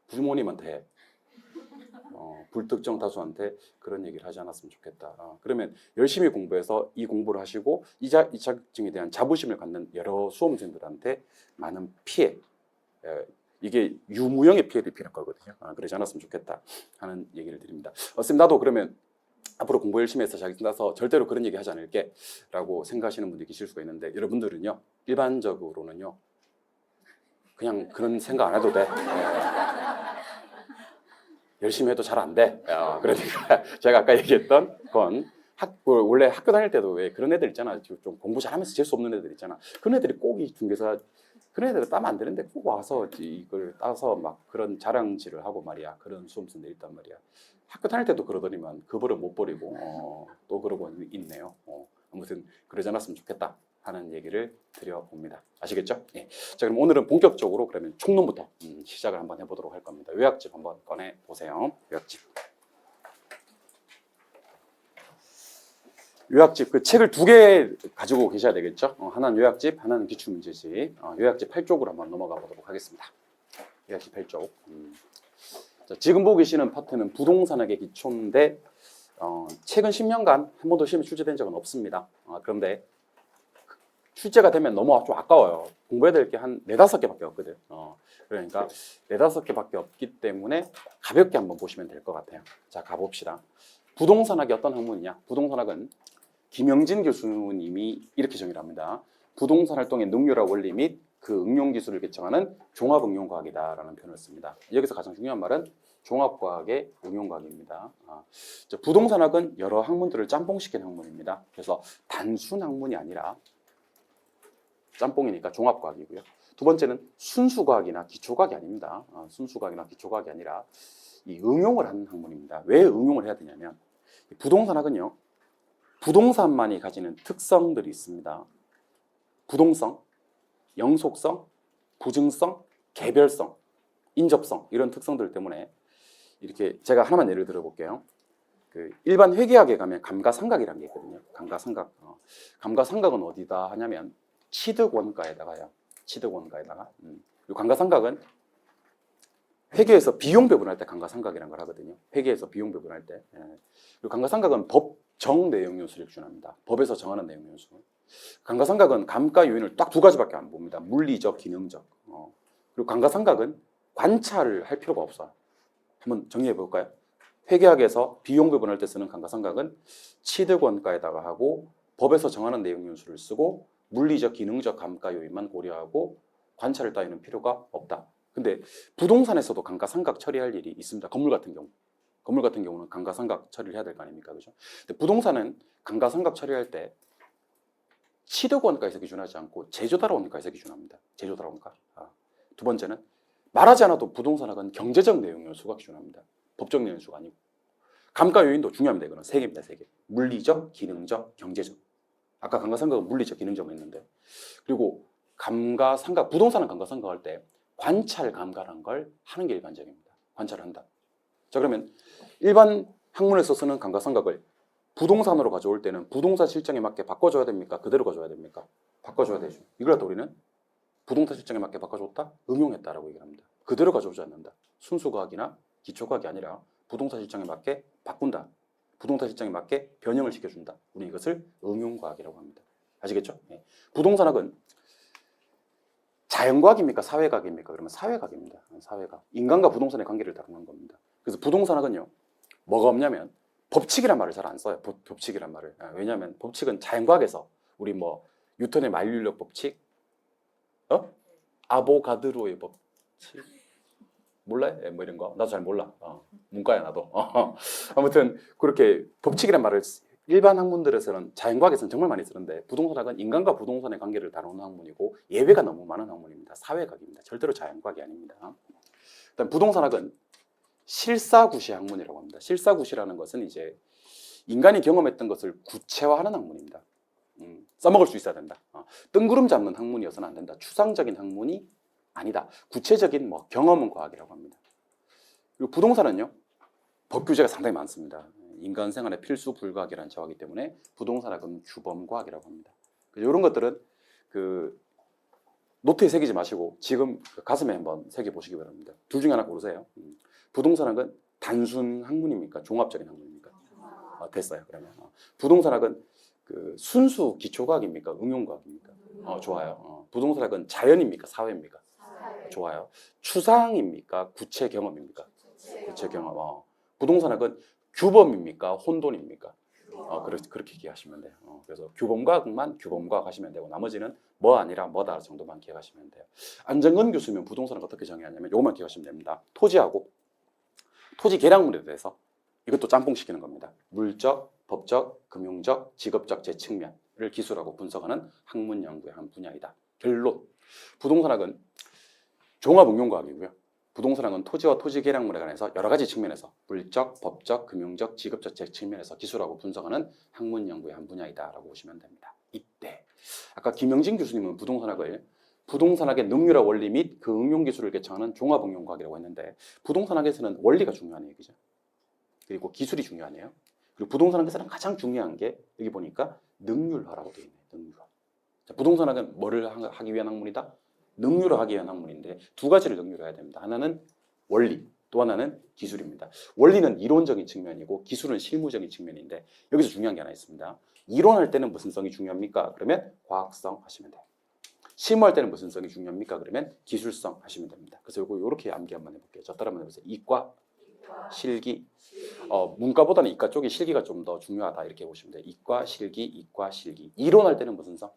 S1: 부모님한테 해. 불특정 다수한테 그런 얘기를 하지 않았으면 좋겠다. 그러면 열심히 공부해서 이 공부를 하시고 이 자격증에 대한 자부심을 갖는 여러 수험생들한테 많은 피해, 이게 유무형의 피해를 피할 거거든요. 그러지 않았으면 좋겠다 하는 얘기를 드립니다. 쌤 나도 그러면 앞으로 공부 열심히 해서 자격증 따서 절대로 그런 얘기 하지 않을게 라고 생각하시는 분들이 계실 수가 있는데 여러분들은요 일반적으로는요 그냥 그런 생각 안 해도 돼. 열심히 해도 잘 안 돼. 그러니까 제가 아까 얘기했던 건 원래 학교 다닐 때도 왜 그런 애들 있잖아. 좀 공부 잘하면서 재수 없는 애들 있잖아. 그런 애들이 꼭 이 중개사 그런 애들은 따면 안 되는데 꼭 와서 이걸 따서 막 그런 자랑질을 하고 말이야. 그런 수험생들이 있단 말이야. 학교 다닐 때도 그러더니만 그 버릇 못 버리고 또 그러고 있네요. 아무튼 그러지 않았으면 좋겠다 하는 얘기를 드려봅니다. 아시겠죠? 예. 자 그럼 오늘은 본격적으로 그러면 총론부터 시작을 한번 해보도록 할 겁니다. 요약집 한번 꺼내 보세요. 요약집 그 책을 2개 가지고 계셔야 되겠죠? 하나는 요약집, 하나는 기출문제집. 요약집 8쪽으로 한번 넘어가 보도록 하겠습니다. 요약집 8쪽. 자, 지금 보고 계시는 파트는 부동산학의 기초인데 최근 10년간 한 번도 시험에 출제된 적은 없습니다. 그런데 출제가 되면 너무 좀 아까워요. 공부해야 될 게 한 4-5개밖에 없거든. 그러니까 4-5개밖에 없기 때문에 가볍게 한번 보시면 될 것 같아요. 자, 가봅시다. 부동산학이 어떤 학문이냐? 부동산학은 김영진 교수님이 이렇게 정의를 합니다. 부동산 활동의 능률화 원리 및 그 응용 기술을 개척하는 종합응용과학이다라는 표현을 씁니다. 여기서 가장 중요한 말은 종합과학의 응용과학입니다. 부동산학은 여러 학문들을 짬뽕시킨 학문입니다. 그래서 단순 학문이 아니라 짬뽕이니까 종합과학이고요. 두 번째는 순수과학이나 기초과학이 아닙니다. 순수과학이나 기초과학이 아니라 이 응용을 하는 학문입니다. 왜 응용을 해야 되냐면 부동산학은요. 부동산만이 가지는 특성들이 있습니다. 부동성, 영속성, 부증성, 개별성, 인접성 이런 특성들 때문에 이렇게 제가 하나만 예를 들어 볼게요. 그 일반 회계학에 가면 감가상각이라는 게 있거든요. 감가상각. 감가상각은 어디다 하냐면 취득원가에다가요. 취득원가에다가. 이 감가상각은 회계에서 비용 배분할 때 감가상각이라는 걸 하거든요. 회계에서 비용 배분할 때. 그리고 감가상각은 법정 내용 요소를 기준합니다. 법에서 정하는 내용 요소. 감가상각은 감가 요인을 딱 2가지밖에 안 봅니다. 물리적, 기능적. 그리고 감가상각은 관찰을 할 필요가 없어요. 한번 정리해 볼까요? 회계학에서 비용 배분할 때 쓰는 감가상각은 취득원가에다가 하고 법에서 정하는 내용 요소를 쓰고 물리적, 기능적 감가 요인만 고려하고 관찰을 따위는 필요가 없다. 근데 부동산에서도 감가상각 처리할 일이 있습니다. 건물 같은 경우. 건물 같은 경우는 감가상각 처리를 해야 될 거 아닙니까? 그죠? 근데 부동산은 감가상각 처리할 때 취득원가에서 기준하지 않고 제조달원가에서 기준합니다. 제조달원가. 두 번째는 말하지 않아도 부동산학은 경제적 내용 요소가 기준합니다. 법적 내용 요소가 아니고. 감가 요인도 중요합니다. 이거는 3개입니다. 3개. 물리적, 기능적, 경제적. 아까 감가상각은 물리적, 기능적만 있는데. 그리고 감가상각, 부동산은 감가상각할 때 관찰 감가라는 걸 하는 게 일반적입니다. 관찰을 한다. 자 그러면 일반 학문에서 쓰는 감가상각을 부동산으로 가져올 때는 부동산 실정에 맞게 바꿔줘야 됩니까? 그대로 가져야 됩니까? 바꿔줘야 되죠. 이걸 갖다 우리는 부동산 실정에 맞게 바꿔줬다? 응용했다라고 얘기합니다. 그대로 가져오지 않는다. 순수과학이나 기초과학이 아니라 부동산 실정에 맞게 바꾼다. 부동산 실정에 맞게 변형을 시켜준다. 우리 이것을 응용과학이라고 합니다. 아시겠죠? 네. 부동산학은 자연과학입니까? 사회과학입니까? 그러면 사회과학입니다. 사회과학. 인간과 부동산의 관계를 다루는 겁니다. 그래서 부동산학은요. 뭐가 없냐면 법칙이란 말을 잘 안 써요. 법칙이란 말을. 왜냐하면 법칙은 자연과학에서 우리 뭐 뉴턴의 만류인력 법칙, 아보가드로의 법칙 몰라요? 뭐 이런 거 나도 잘 몰라. 문과야 나도. 아무튼 그렇게 법칙이란 말을 일반 학문들에서는 자연과학에서는 정말 많이 쓰는데 부동산학은 인간과 부동산의 관계를 다루는 학문이고 예외가 너무 많은 학문입니다. 사회과학입니다. 절대로 자연과학이 아닙니다. 일단 부동산학은 실사구시 학문이라고 합니다. 실사구시라는 것은 이제 인간이 경험했던 것을 구체화하는 학문입니다. 써먹을 수 있어야 된다. 뜬구름 잡는 학문이어서는 안 된다. 추상적인 학문이 아니다. 구체적인 경험은 과학이라고 합니다. 그리고 부동산은요. 법 규제가 상당히 많습니다. 인간 생활의 필수 불가결한 자화이기 때문에 부동산학은 규범과학이라고 합니다. 이런 것들은 그 노트에 새기지 마시고 지금 가슴에 한번 새겨 보시기 바랍니다. 둘 중에 하나 고르세요. 부동산학은 단순 학문입니까? 종합적인 학문입니까? 됐어요. 그러면 부동산학은 그 순수 기초과학입니까? 응용과학입니까? 좋아요. 부동산학은 자연입니까? 사회입니까? 좋아요. 추상입니까? 구체 경험입니까? 구체 경험. 부동산학은 규범입니까? 혼돈입니까? 그렇게 기억하시면 돼요. 그래서 규범과학만 규범과학 하시면 되고 나머지는 뭐 아니라 뭐다 정도만 기억하시면 돼요. 안정근 교수면 부동산을 어떻게 정의하냐면 이것만 기억하시면 됩니다. 토지하고 토지 계량물에 대해서 이것도 짬뽕시키는 겁니다. 물적, 법적, 금융적, 직업적 제 측면을 기술하고 분석하는 학문 연구의 한 분야이다. 결론. 부동산학은 종합응용과학이고요. 부동산학은 토지와 토지 계량물에 관해서 여러 가지 측면에서 물적, 법적, 금융적, 직업적 제 측면에서 기술하고 분석하는 학문 연구의 한 분야이다라고 보시면 됩니다. 이때 아까 김영진 교수님은 부동산학을 부동산학의 능률화 원리 및 그 응용 기술을 개척하는 종합응용과학이라고 했는데 부동산학에서는 원리가 중요한 얘기죠. 그리고 기술이 중요하네요. 그리고 부동산학에서는 가장 중요한 게 여기 보니까 능률화라고 되어 있네요. 능률화. 자, 부동산학은 뭐를 하기 위한 학문이다? 능률화하기 위한 학문인데 두 가지를 능률화해야 됩니다. 하나는 원리, 또 하나는 기술입니다. 원리는 이론적인 측면이고 기술은 실무적인 측면인데 여기서 중요한 게 하나 있습니다. 이론할 때는 무슨 성이 중요합니까? 그러면 과학성 하시면 돼요. 실무할 때는 무슨 성이 중요합니까? 그러면 기술성 하시면 됩니다. 그래서 이렇게 암기 한번 해볼게요. 저 따라 한번 해보세요. 이과, 실기. 문과보다는 이과 쪽이 실기가 좀 더 중요하다 이렇게 보시면 돼요. 이과, 실기, 이과, 실기. 이론할 때는 무슨 성?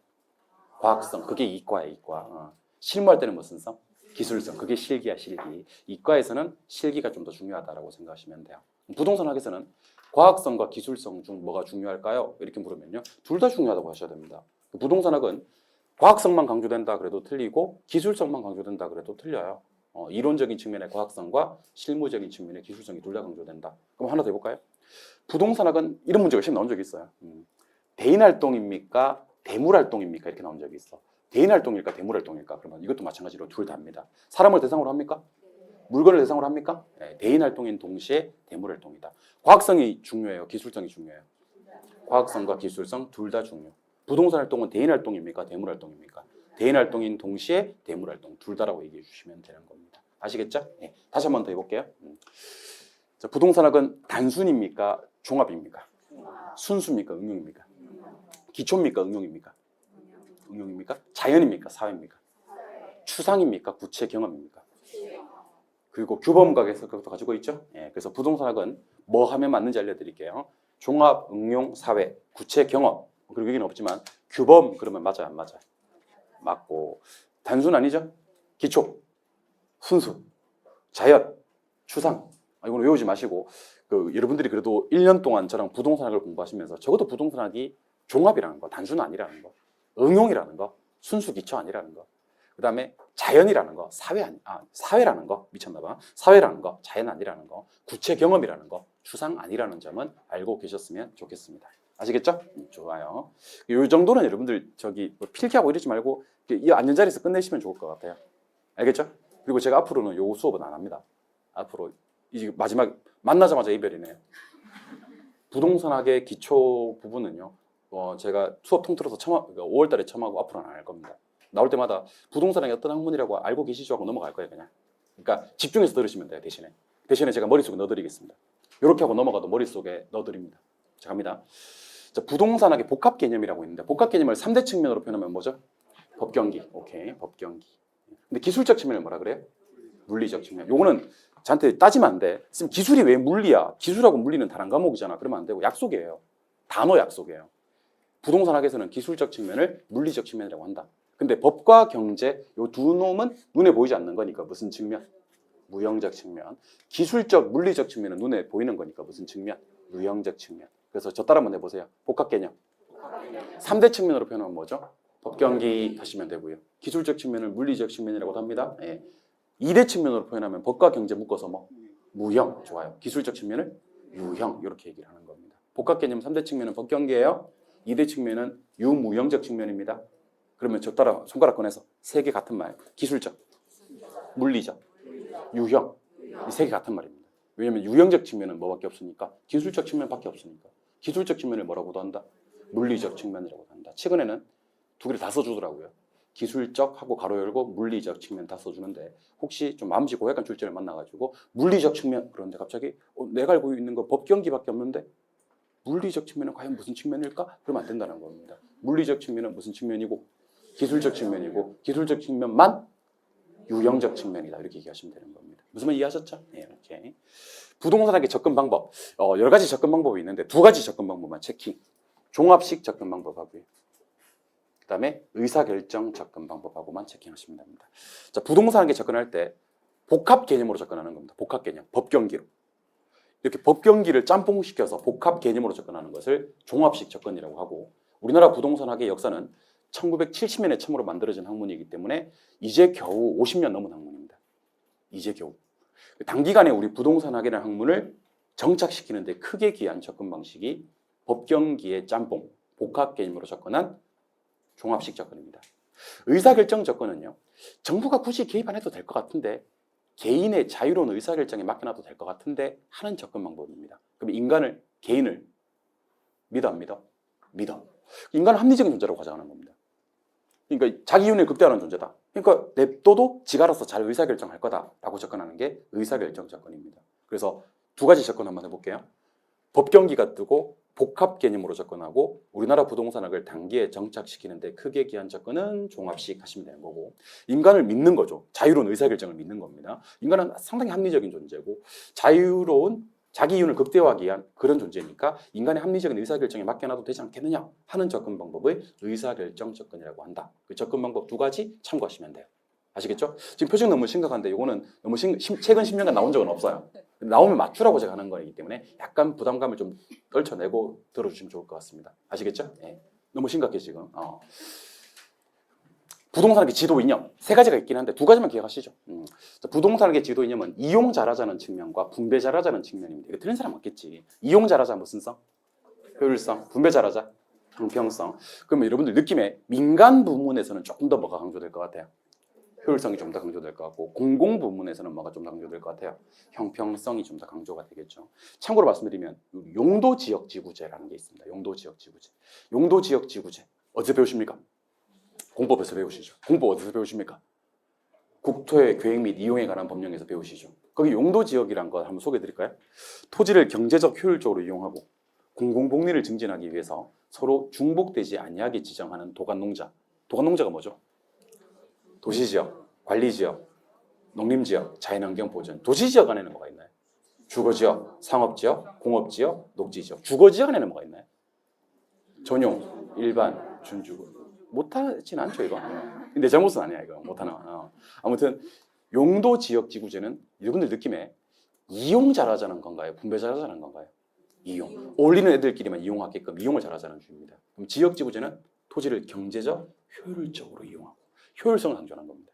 S1: 과학성. 그게 이과예요. 이과. 실무할 때는 무슨 성? 기술성. 그게 실기야, 실기. 이과에서는 실기가 좀 더 중요하다고 생각하시면 돼요. 부동산학에서는 과학성과 기술성 중 뭐가 중요할까요? 이렇게 물으면요. 둘 다 중요하다고 하셔야 됩니다. 부동산학은 과학성만 강조된다 그래도 틀리고 기술성만 강조된다 그래도 틀려요. 이론적인 측면의 과학성과 실무적인 측면의 기술성이 둘 다 강조된다. 그럼 하나 더 해볼까요? 부동산학은 이런 문제가 시험 나온 적이 있어요. 대인활동입니까? 대물활동입니까? 이렇게 나온 적이 있어. 대인활동일까? 대물활동일까? 그러면 이것도 마찬가지로 둘 다입니다. 사람을 대상으로 합니까? 물건을 대상으로 합니까? 네, 대인활동인 동시에 대물활동이다. 과학성이 중요해요? 기술성이 중요해요? 과학성과 기술성 둘 다 중요. 부동산 활동은 대인활동입니까? 대물활동입니까? 대인활동인 동시에 대물활동 둘 다라고 얘기해 주시면 되는 겁니다. 아시겠죠? 네, 다시 한 번 더 해볼게요. 자, 부동산학은 단순입니까? 종합입니까? 순수입니까? 응용입니까? 기초입니까? 응용입니까? 응용입니까? 자연입니까? 사회입니까? 추상입니까? 구체 경험입니까? 그리고 규범각에서 그것도 가지고 있죠. 예, 그래서 부동산학은 뭐 하면 맞는지 알려드릴게요. 종합, 응용, 사회, 구체 경험. 그리고 여기는 없지만 규범 그러면 맞아요, 안 맞아요? 맞고 단순 아니죠? 기초, 순수, 자연, 추상. 이거는 외우지 마시고 여러분들이 그래도 1년 동안 저랑 부동산학을 공부하시면서 적어도 부동산학이 종합이라는 거, 단순 아니라는 거, 응용이라는 거, 순수 기초 아니라는 거. 그 다음에 자연이라는 거, 사회라는 거, 미쳤나봐. 사회라는 거, 자연 아니라는 거, 구체 경험이라는 거, 추상 아니라는 점은 알고 계셨으면 좋겠습니다. 아시겠죠? 좋아요. 이 정도는 여러분들 뭐 필기하고 이러지 말고 이 앉은 자리에서 끝내시면 좋을 것 같아요. 알겠죠? 그리고 제가 앞으로는 요 수업은 안 합니다. 앞으로 이제 마지막 만나자마자 이별이네요. 부동산학의 기초 부분은요. 제가 수업 통틀어서 5월 달에 처음 하고 앞으로는 안 할 겁니다. 나올 때마다 부동산학이 어떤 학문이라고 알고 계시죠? 하고 넘어갈 거예요, 그냥. 그러니까 집중해서 들으시면 돼요, 대신에 제가 머릿속에 넣어드리겠습니다. 이렇게 하고 넘어가도 머릿속에 넣어드립니다. 자, 갑니다. 자, 부동산학의 복합 개념이라고 있는데 복합 개념을 3대 측면으로 표현하면 뭐죠? 법경기. 오케이, 법경기. 근데 기술적 측면을 뭐라 그래요? 물리적 측면. 요거는 저한테 따지면 안 돼. 지금 기술이 왜 물리야? 기술하고 물리는 다른 과목이잖아. 그러면 안 되고 약속이에요. 단어 약속이에요. 부동산학에서는 기술적 측면을 물리적 측면이라고 한다. 근데 법과 경제 요 두 놈은 눈에 보이지 않는 거니까 무슨 측면? 무형적 측면. 기술적, 물리적 측면은 눈에 보이는 거니까 무슨 측면? 유형적 측면. 그래서 저 따라 한번 해보세요. 복합 개념. 3대 측면으로 표현하면 뭐죠? 법경기 하시면 되고요. 기술적 측면을 물리적 측면이라고 합니다. 예. 2대 측면으로 표현하면 법과 경제 묶어서 뭐? 무형. 좋아요. 기술적 측면을 유형. 이렇게 얘기를 하는 겁니다. 복합 개념 3대 측면은 법경기예요. 2대 측면은 유무형적 측면입니다. 그러면 저 따라 손가락 꺼내서 세 개 같은 말. 기술적, 물리적, 유형. 이 세 개 같은 말입니다. 왜냐면 유형적 측면은 뭐밖에 없으니까 기술적 측면밖에 없으니까. 기술적 측면을 뭐라고도 한다? 물리적 측면이라고도 한다. 최근에는 두 개를 다 써주더라고요. 기술적 하고 가로 열고 물리적 측면 다 써주는데 혹시 좀 마음씨 고약한 출제를 만나가지고 물리적 측면 그런데 갑자기 내가 알고 있는 거 법경기밖에 없는데 물리적 측면은 과연 무슨 측면일까? 그러면 안 된다는 겁니다. 물리적 측면은 무슨 측면이고 기술적 측면이고 기술적 측면만 유형적 측면이다 이렇게 얘기하시면 되는 겁니다. 무슨 말 이해하셨죠? 네, 이렇게 부동산학의 접근 방법 여러 가지 접근 방법이 있는데 두 가지 접근 방법만 체킹. 종합식 접근 방법하고요. 그 다음에 의사결정 접근 방법하고만 체킹하시면 됩니다. 자, 부동산학에 접근할 때 복합 개념으로 접근하는 겁니다. 복합 개념, 법경기로. 이렇게 법경기를 짬뽕시켜서 복합 개념으로 접근하는 것을 종합식 접근이라고 하고 우리나라 부동산학의 역사는 1970년에 처음으로 만들어진 학문이기 때문에 이제 겨우 50년 넘은 학문입니다. 이제 겨우. 단기간에 우리 부동산학이라는 학문을 정착시키는 데 크게 기여한 접근 방식이 법경기의 짬뽕, 복합 개념으로 접근한 종합식 접근입니다. 의사결정 접근은요. 정부가 굳이 개입 안 해도 될 것 같은데 개인의 자유로운 의사결정에 맡겨놔도 될 것 같은데 하는 접근 방법입니다. 그럼 개인을 믿어 안 믿어? 믿어. 인간은 합리적인 존재라고 가정하는 겁니다. 그러니까 자기 이윤을 극대화하는 존재다. 그러니까 냅둬도 지가 알아서 잘 의사결정할 거다라고 접근하는 게 의사결정 접근입니다. 그래서 두 가지 접근 한번 해볼게요. 법경기가 뜨고 복합 개념으로 접근하고 우리나라 부동산학을 단기에 정착시키는데 크게 기한 접근은 종합식 하시면 되는 거고 인간을 믿는 거죠. 자유로운 의사결정을 믿는 겁니다. 인간은 상당히 합리적인 존재고 자유로운 자기 이윤을 극대화하기 위한 그런 존재니까 인간의 합리적인 의사결정에 맡겨놔도 되지 않겠느냐 하는 접근 방법을 의사결정 접근이라고 한다. 그 접근 방법 두 가지 참고하시면 돼요. 아시겠죠? 지금 표정 너무 심각한데 이거는 너무 최근 10년간 나온 적은 없어요. 나오면 맞추라고 제가 하는 거이기 때문에 약간 부담감을 좀 떨쳐내고 들어주시면 좋을 것 같습니다. 아시겠죠? 네. 너무 심각해 지금. 부동산학의 지도 이념 세 가지가 있긴 한데 두 가지만 기억하시죠. 부동산학의 지도 이념은 이용 잘하자는 측면과 분배 잘하자는 측면입니다. 이거 틀린 사람 없겠지. 이용 잘하자 무슨 성? 효율성. 분배 잘하자 형평성. 그러면 여러분들 느낌에 민간 부문에서는 조금 더 뭐가 강조될 것 같아요? 효율성이 좀 더 강조될 것 같고 공공 부문에서는 뭐가 좀 더 강조될 것 같아요? 형평성이 좀 더 강조가 되겠죠. 참고로 말씀드리면 용도지역지구제라는 게 있습니다. 용도지역지구제. 용도지역지구제 어디서 배우십니까? 공법에서 배우시죠. 공법 어디서 배우십니까? 국토의 계획 및 이용에 관한 법령에서 배우시죠. 거기 용도지역이란 거 한번 소개해 드릴까요? 토지를 경제적 효율적으로 이용하고 공공복리를 증진하기 위해서 서로 중복되지 아니하게 지정하는 도간농자. 도간농자가 뭐죠? 도시지역, 관리지역, 농림지역, 자연환경 보전. 도시지역 안에는 뭐가 있나요? 주거지역, 상업지역, 공업지역, 녹지지역. 주거지역 안에는 뭐가 있나요? 전용, 일반, 준주거. 못하진 않죠 이거. 내 잘못은 아니야 이거 못하나. 아무튼 용도지역지구제는 여러분들 느낌에 이용 잘하자는 건가요? 분배 잘하자는 건가요? 이용. 어울리는 애들끼리만 이용하게끔 이용을 잘하자는 주입니다. 그럼 지역지구제는 토지를 경제적, 효율적으로 이용하고 효율성을 강조하는 겁니다.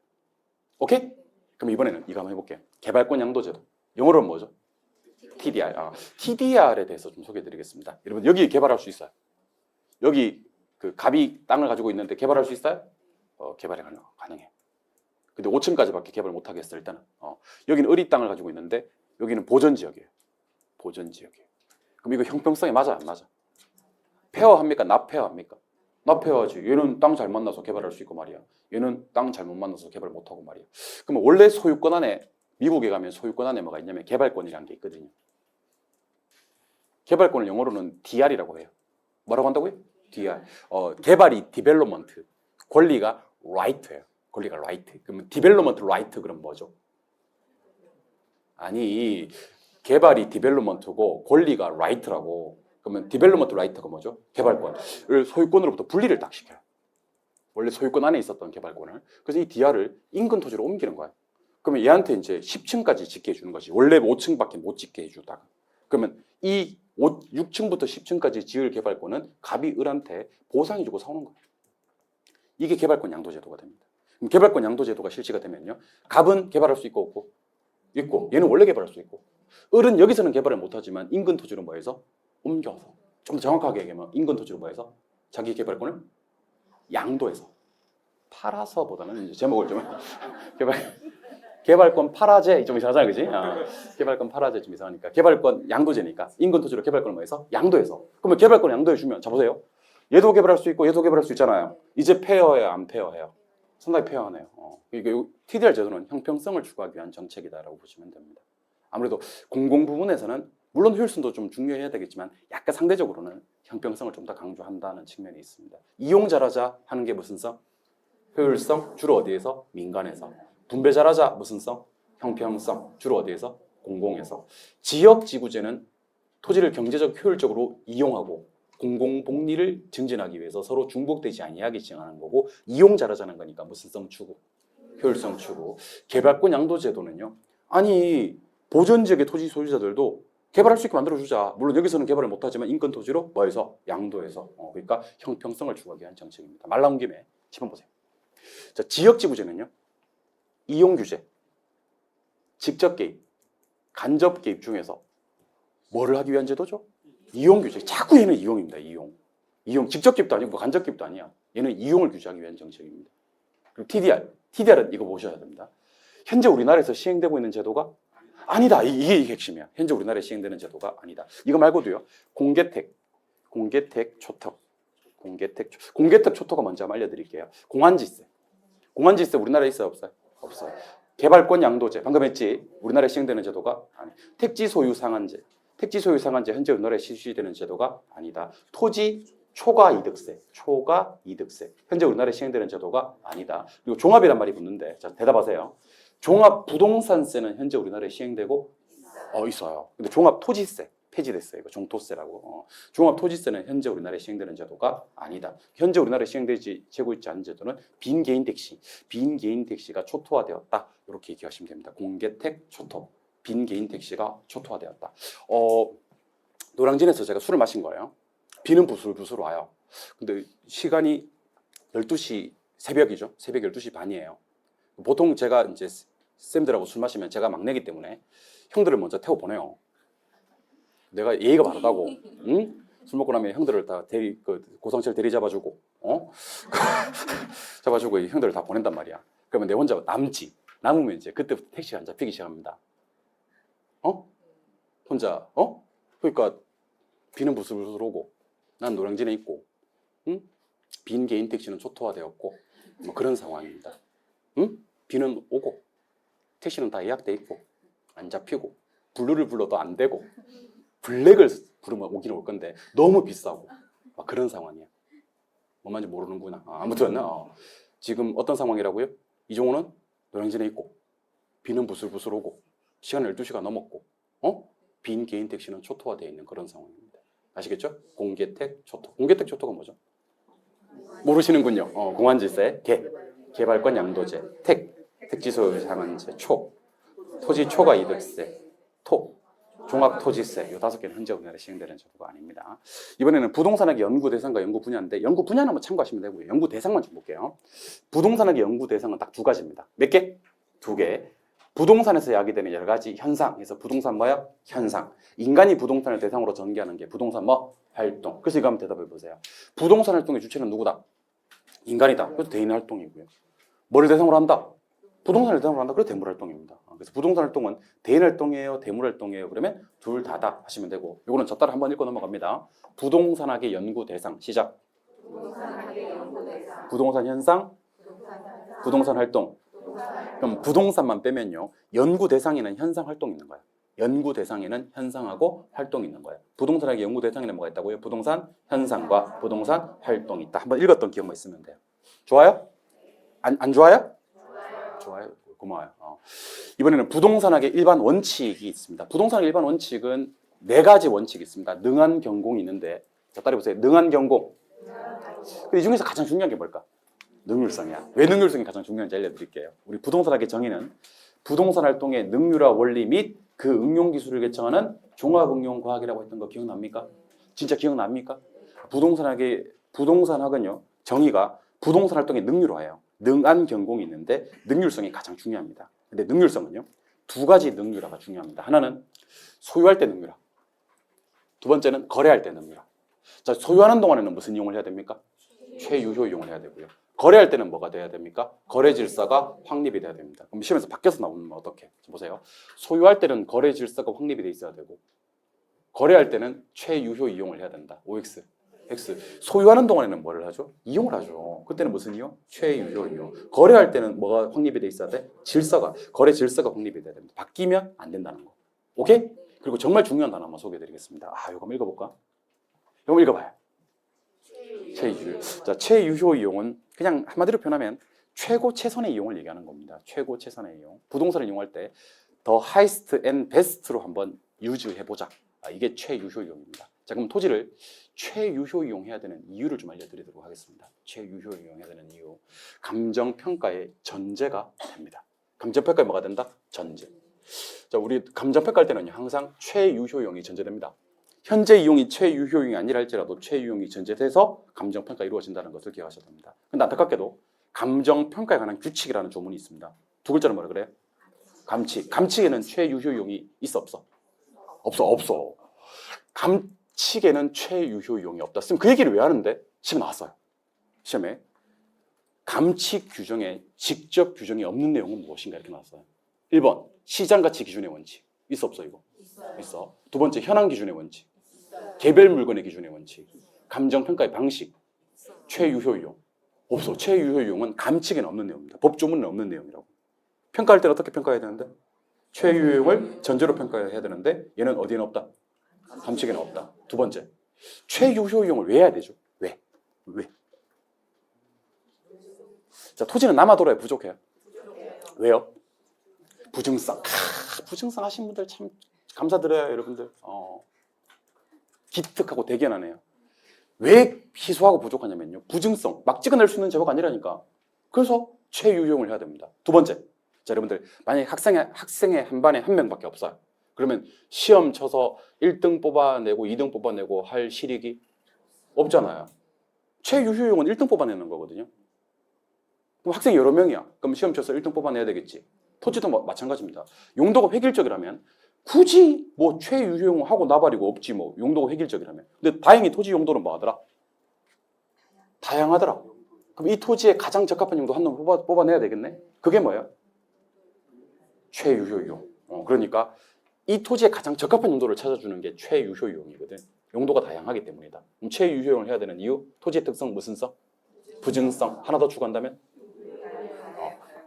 S1: 오케이? 그럼 이번에는 이거 한번 해볼게요. 개발권 양도제도. 영어로는 뭐죠? TDR. TDR에 대해서 좀 소개해드리겠습니다. 여러분 여기 개발할 수 있어요. 여기 그 갑이 땅을 가지고 있는데 개발할 수 있어요? 개발이 가능해. 근데 5층까지밖에 개발 못 하겠어 일단은. 여기는 을이 땅을 가지고 있는데 여기는 보전지역이에요. 보전지역이에요. 그럼 이거 형평성에 맞아 안 맞아? 페어합니까? 납페어합니까? 납페어하지. 얘는 땅 잘 만나서 개발할 수 있고 말이야. 얘는 땅 잘못 만나서 개발 못 하고 말이야. 그러면 원래 소유권 안에 미국에 가면 소유권 안에 뭐가 있냐면 개발권이라는 게 있거든요. 개발권을 영어로는 DR이라고 해요. 뭐라고 한다고요? DR. 개발이 디벨롭먼트. 권리가 right예요. 권리가 right. 그러면 디벨롭먼트 right 그럼 뭐죠? 아니 개발이 디벨롭먼트고 권리가 right라고. 그러면 디벨롭먼트 right가 뭐죠? 개발권을 소유권으로부터 분리를 딱 시켜요. 원래 소유권 안에 있었던 개발권을. 그래서 이 DR을 인근 토지로 옮기는 거야. 그러면 얘한테 이제 10층까지 짓게 해주는 거지. 원래 5층밖에 못 짓게 해주다가. 그러면 이 6층부터 10층까지 지을 개발권은 갑이 을한테 보상해주고 사오는 거예요. 이게 개발권 양도제도가 됩니다. 그럼 개발권 양도제도가 실시가 되면요. 갑은 개발할 수 있고 없고 얘는 원래 개발할 수 있고 을은 여기서는 개발을 못하지만 인근 토지로 뭐해서 옮겨서 좀 더 정확하게 얘기하면 인근 토지로 뭐해서 자기 개발권을 양도해서 팔아서보다는 이제 제목을 좀 개발 개발권 팔아제 좀 이상하잖아, 그지? 개발권 팔아제 좀 이상하니까. 개발권 양도제니까. 인근 토지로 개발권을 뭐 해서? 양도해서. 그러면 개발권 양도해주면, 자 보세요. 얘도 개발할 수 있고 얘도 개발할 수 있잖아요. 이제 페어해요, 안 페어해요? 상당히 페어하네요. 이게 TDR 제도는 형평성을 추구하기 위한 정책이다라고 보시면 됩니다. 아무래도 공공 부분에서는 물론 효율성도 좀 중요해야 되겠지만 약간 상대적으로는 형평성을 좀 더 강조한다는 측면이 있습니다. 이용 잘하자 하는 게 무슨 성? 효율성, 주로 어디에서? 민간에서. 분배 잘하자, 무슨 성? 형평성, 주로 어디에서? 공공에서. 지역지구제는 토지를 경제적 효율적으로 이용하고 공공복리를 증진하기 위해서 서로 중복되지 아니하게 지향하는 거고, 이용 잘하자는 거니까 무슨 성 추구? 효율성 추구. 개발권 양도제도는요, 아니 보전지역의 토지 소유자들도 개발할 수 있게 만들어주자. 물론 여기서는 개발을 못하지만 인권 토지로 뭐해서? 양도해서. 그러니까 형평성을 추구하기 위한 정책입니다. 말 나온 김에 한번 보세요. 자, 지역지구제는요, 이용 규제, 직접 개입, 간접 개입 중에서 뭐를 하기 위한 제도죠? 이용 규제. 자꾸 얘는 이용입니다. 이용. 직접 개입도 아니고 간접 개입도 아니야. 얘는 이용을 규제하기 위한 정책입니다. 그리고 TDR은 이거 보셔야 됩니다. 현재 우리나라에서 시행되고 있는 제도가 아니다. 이게 핵심이야. 현재 우리나라에 시행되는 제도가 아니다. 이거 말고도요, 공개택 초토. 공개택 초토가 먼저 한번 알려드릴게요. 공환지세 우리나라에 있어요, 없어요? 없어요. 개발권 양도제 방금 했지. 우리나라에 시행되는 제도가 아니. 택지 소유 상한제 현재 우리나라에 실시되는 제도가 아니다. 토지 초과 이득세 현재 우리나라에 시행되는 제도가 아니다. 그리고 종합이란 말이 붙는데, 자 대답하세요. 종합 부동산세는 현재 우리나라에 시행되고 있어요. 근데 종합 토지세 폐지됐어요. 이거 종토세라고. 종합 토지세는 현재 우리나라에 시행되는 제도가 아니다. 현재 우리나라에 되고 있지 않은 제도는 빈개인 택시가 초토화되었다. 이렇게 얘기하시면 됩니다. 공개택 초토, 빈개인 택시가 초토화되었다. 노량진에서 제가 술을 마신 거예요. 비는 부슬부슬 와요. 근데 시간이 12시 새벽이죠. 새벽 12시 반이에요. 보통 제가 이제 쌤들하고 술 마시면 제가 막내기 때문에 형들을 먼저 태워 보내요. 내가 예의가 바르다고, 응? 술 먹고 나면 형들을 다 고상철 대리 잡아주고, 잡아주고 형들을 다 보낸단 말이야. 그러면 내 혼자 남으면 이제 그때부터 택시가 안 잡히기 시작합니다. 혼자, 그러니까 비는 부슬부슬 오고, 난 노량진에 있고, 응? 빈 개인 택시는 초토화되었고, 뭐 그런 상황입니다. 응? 비는 오고, 택시는 다 예약돼 있고, 안 잡히고, 블루를 불러도 안 되고, 블랙을 부르면 오기는 올 건데 너무 비싸고 막 그런 상황이야. 뭔 말인지 모르는구나. 아무튼 지금 어떤 상황이라고요? 이종호는 노량진에 있고 비는 부슬부슬 오고 시간 12시가 넘었고 빈 개인 택시는 초토화되어 있는 그런 상황입니다. 아시겠죠? 공개택 초토가 뭐죠? 모르시는군요. 공환지세, 개발권 양도제, 택지소유 상한제, 토지 초과 이득세, 종합토지세, 이 5개는 현재 우리나라에 시행되는 제도가 아닙니다. 이번에는 부동산학의 연구 대상과 연구 분야인데, 연구 분야는 한번 참고하시면 되고요. 연구 대상만 좀 볼게요. 부동산학의 연구 대상은 딱 2가지입니다. 몇 개? 2개. 부동산에서 야기되는 여러 가지 현상에서 부동산 뭐야? 현상. 인간이 부동산을 대상으로 전개하는 게 부동산 활동. 그래서 이거 한번 대답해 보세요. 부동산 활동의 주체는 누구다? 인간이다. 그래서 대인 활동이고요. 뭐를 대상으로 한다? 부동산을 대상으로 한다. 그래서 대물 활동입니다. 그래서 부동산 활동은 대인 활동이에요, 대물 활동이에요? 그러면 둘 다다 하시면 되고, 이거는 저 따라 한번 읽고 넘어갑니다. 부동산학의 연구 대상 시작. 부동산 현상, 부동산 활동. 그럼 부동산만 빼면요, 연구 대상에는 현상 활동이 있는 거예요. 연구 대상에는 현상하고 활동이 있는 거예요. 부동산학의 연구 대상에는 뭐가 있다고요? 부동산 현상과 부동산 활동이 있다. 한번 읽었던 기억만 있으면 돼요. 좋아요? 안 좋아요? 좋아요. 고마워요. 이번에는 부동산학의 일반 원칙이 있습니다. 부동산의 일반 원칙은 4가지 원칙이 있습니다. 능한 경공이 있는데, 자, 따라해보세요. 능한 경공. 이 중에서 가장 중요한 게 뭘까? 능률성이야. 왜 능률성이 가장 중요한지 알려드릴게요. 우리 부동산학의 정의는 부동산 활동의 능률화 원리 및 그 응용 기술을 개청하는 종합응용과학이라고 했던 거 기억납니까? 진짜 기억납니까? 부동산학은요, 정의가 부동산 활동의 능률화예요. 능한 경공이 있는데 능률성이 가장 중요합니다. 근데 능률성은요, 2가지 능률화가 중요합니다. 하나는 소유할 때 능률화, 2번째는 거래할 때 능률화. 자, 소유하는 동안에는 무슨 이용을 해야 됩니까? 최유효 이용을 해야 되고요. 거래할 때는 뭐가 돼야 됩니까? 거래 질서가 확립이 돼야 됩니다. 그럼 시험에서 밖에서 나오면 어떻게? 보세요. 소유할 때는 거래 질서가 확립이 돼 있어야 되고 거래할 때는 최유효 이용을 해야 된다. OX, X. 소유하는 동안에는 뭐를 하죠? 이용을 하죠. 그때는 무슨 이용? 최유효 이용. 거래할 때는 뭐가 확립이 돼 있어야 돼? 질서가. 거래 질서가 확립이 돼야 됩니다. 바뀌면 안 된다는 거. 오케이? 그리고 정말 중요한 단어 한번 소개해드리겠습니다. 아, 이거 한번 읽어볼까? 이거 한번 읽어봐요. 최유효. 자, 최유효 이용은 그냥 한마디로 표현하면 최고 최선의 이용을 얘기하는 겁니다. 최고 최선의 이용. 부동산을 이용할 때 더 하이스트 앤 베스트로 한번 유지해보자. 이게 최유효 이용입니다. 자, 그럼 토지를 최유효 이용해야 되는 이유를 좀 알려드리도록 하겠습니다. 최유효 이용해야 되는 이유. 감정평가의 전제가 됩니다. 감정평가에 뭐가 된다? 전제. 자, 우리 감정평가할 때는 항상 최유효 이용이 전제됩니다. 현재 이용이 최유효 이용이 아니라 할지라도 최유효 이용이 전제돼서 감정평가 이루어진다는 것을 기억하셔야 됩니다. 근데 안타깝게도 감정평가에 관한 규칙이라는 조문이 있습니다. 두 글자로 뭐라 그래요? 감칙. 감칙에는 최유효 이용이 있어 없어? 없어. 감칙에는 최유효 이용이 없다. 그 얘기를 왜 하는데? 시험에 나왔어요. 시험에 감칙 규정에 직접 규정이 없는 내용은 무엇인가 이렇게 나왔어요. 1번 시장가치 기준의 원칙. 있어 없어 이거? 있어. 두 번째 현황 기준의 원칙. 개별 물건의 기준의 원칙. 감정평가의 방식. 최유효 이용. 없어. 최유효 이용은 감칙에는 없는 내용입니다. 법조문에 없는 내용이라고. 평가할 때는 어떻게 평가해야 되는데? 최유효 이용을 전제로 평가해야 되는데 얘는 어디에는 없다? 감칙에는 없다. 두 번째, 최유효 이용을 왜 해야 되죠? 왜? 자, 토지는 남아돌아야 부족해요. 왜요? 부증성. 부증성 하신 분들 참 감사드려요, 여러분들. 기특하고 대견하네요. 왜 희소하고 부족하냐면요. 부증성. 막 찍어낼 수 있는 재화가 아니라니까. 그래서 최유효용을 해야 됩니다. 두 번째. 자, 여러분들 만약에 학생의 한 반에 한 명밖에 없어요. 그러면 시험 쳐서 1등 뽑아내고 2등 뽑아내고 할 실익이 없잖아요. 최유효용은 1등 뽑아내는 거거든요. 그럼 학생이 여러 명이야. 그럼 시험 쳐서 1등 뽑아내야 되겠지. 토지도 마찬가지입니다. 용도가 획일적이라면 굳이 뭐 최유효용하고 나발이고 없지 뭐 용도가 획일적이라면. 근데 다행히 토지 용도는 뭐 하더라? 다양하더라. 그럼 이 토지에 가장 적합한 용도 한 놈 뽑아내야 되겠네? 그게 뭐예요? 최유효용. 그러니까 이 토지에 가장 적합한 용도를 찾아주는 게 최유효용이거든. 용도가 다양하기 때문이다. 그럼 최유효용을 해야 되는 이유? 토지의 특성 무슨 성? 부증성. 하나 더 추가한다면?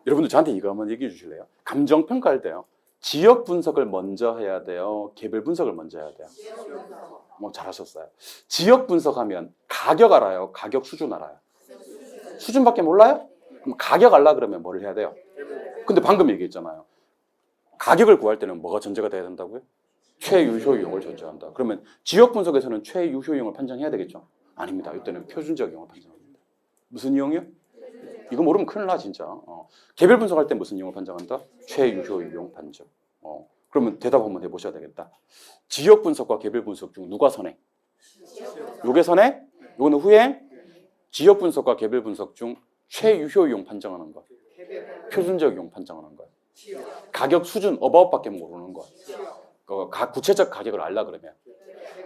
S1: 여러분들 저한테 이거 한번 얘기해 주실래요? 감정평가할 때요. 지역 분석을 먼저 해야 돼요? 개별 분석을 먼저 해야 돼요? 잘하셨어요. 지역 분석하면 가격 알아요? 가격 수준 알아요? 수준밖에 몰라요? 그럼 가격 알라 그러면 뭐를 해야 돼요? 근데 방금 얘기했잖아요. 가격을 구할 때는 뭐가 전제가 돼야 된다고요? 최유효 이용을 전제한다. 그러면 지역 분석에서는 최유효 이용을 판정해야 되겠죠? 아닙니다. 이때는 표준적 이용을 판정합니다. 무슨 이용이요? 이거 모르면 큰일 나 진짜. 개별 분석할 때 무슨 이용을 판정한다? 최유효 이용 판정. 그러면 대답 한번 해보셔야 되겠다. 지역 분석과 개별 분석 중 누가 선행? 요게 선행? 요거는 후행? 지역 분석과 개별 분석 중 최유효 이용 판정하는 거. 표준적 이용 판정하는 거. 가격 수준 어바웃밖에 모르는 거. 구체적 가격을 알라 그러면.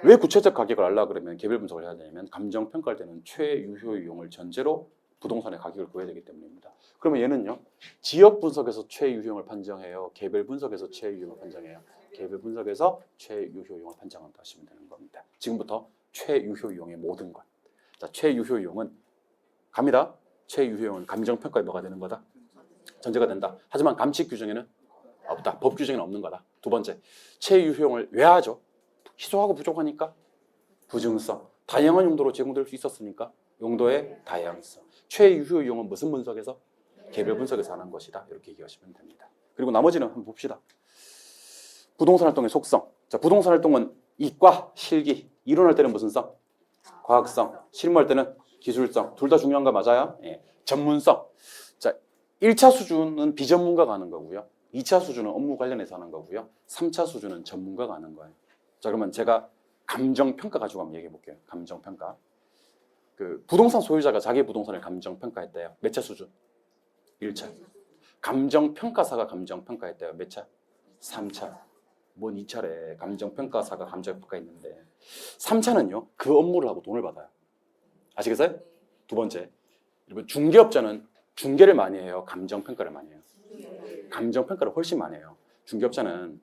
S1: 왜 구체적 가격을 알라 그러면 개별 분석을 해야 되냐면 감정 평가할 때는 최유효 이용을 전제로 부동산의 가격을 구해야 되기 때문입니다. 그러면 얘는요. 지역 분석에서 최유효용을 판정해요. 개별 분석에서 최유효용을 판정해요. 개별 분석에서 최유효용을 판정한다 하시면 되는 겁니다. 지금부터 최유효용의 모든 것. 자, 최유효용은 갑니다. 최유효용은 감정평가에 뭐가 되는 거다? 전제가 된다. 하지만 감칙 규정에는 없다. 법 규정에는 없는 거다. 두 번째, 최유효용을 왜 하죠? 희소하고 부족하니까 부증성. 다양한 용도로 제공될 수 있었으니까 용도의 다양성. 최유효 이용은 무슨 분석에서? 개별 분석에서 하는 것이다. 이렇게 얘기하시면 됩니다. 그리고 나머지는 한번 봅시다. 부동산 활동의 속성. 자, 부동산 활동은 이과, 실기. 이론할 때는 무슨 성? 과학성. 실무할 때는 기술성. 둘 다 중요한 거 맞아요? 예. 전문성. 자, 1차 수준은 비전문가가 하는 거고요. 2차 수준은 업무 관련해서 하는 거고요. 3차 수준은 전문가가 하는 거예요. 자, 그러면 제가 감정평가 가지고 한번 얘기해 볼게요. 감정평가. 부동산 소유자가 자기 부동산을 감정평가했대요. 몇 차 수준? 1차. 감정평가사가 감정평가했대요. 몇 차? 3차. 뭔 2차래. 감정평가사가 감정평가했는데 3차는요. 그 업무를 하고 돈을 받아요. 아시겠어요? 두 번째. 여러분 중개업자는 중개를 많이 해요? 감정평가를 많이 해요? 감정평가를 훨씬 많이 해요. 중개업자는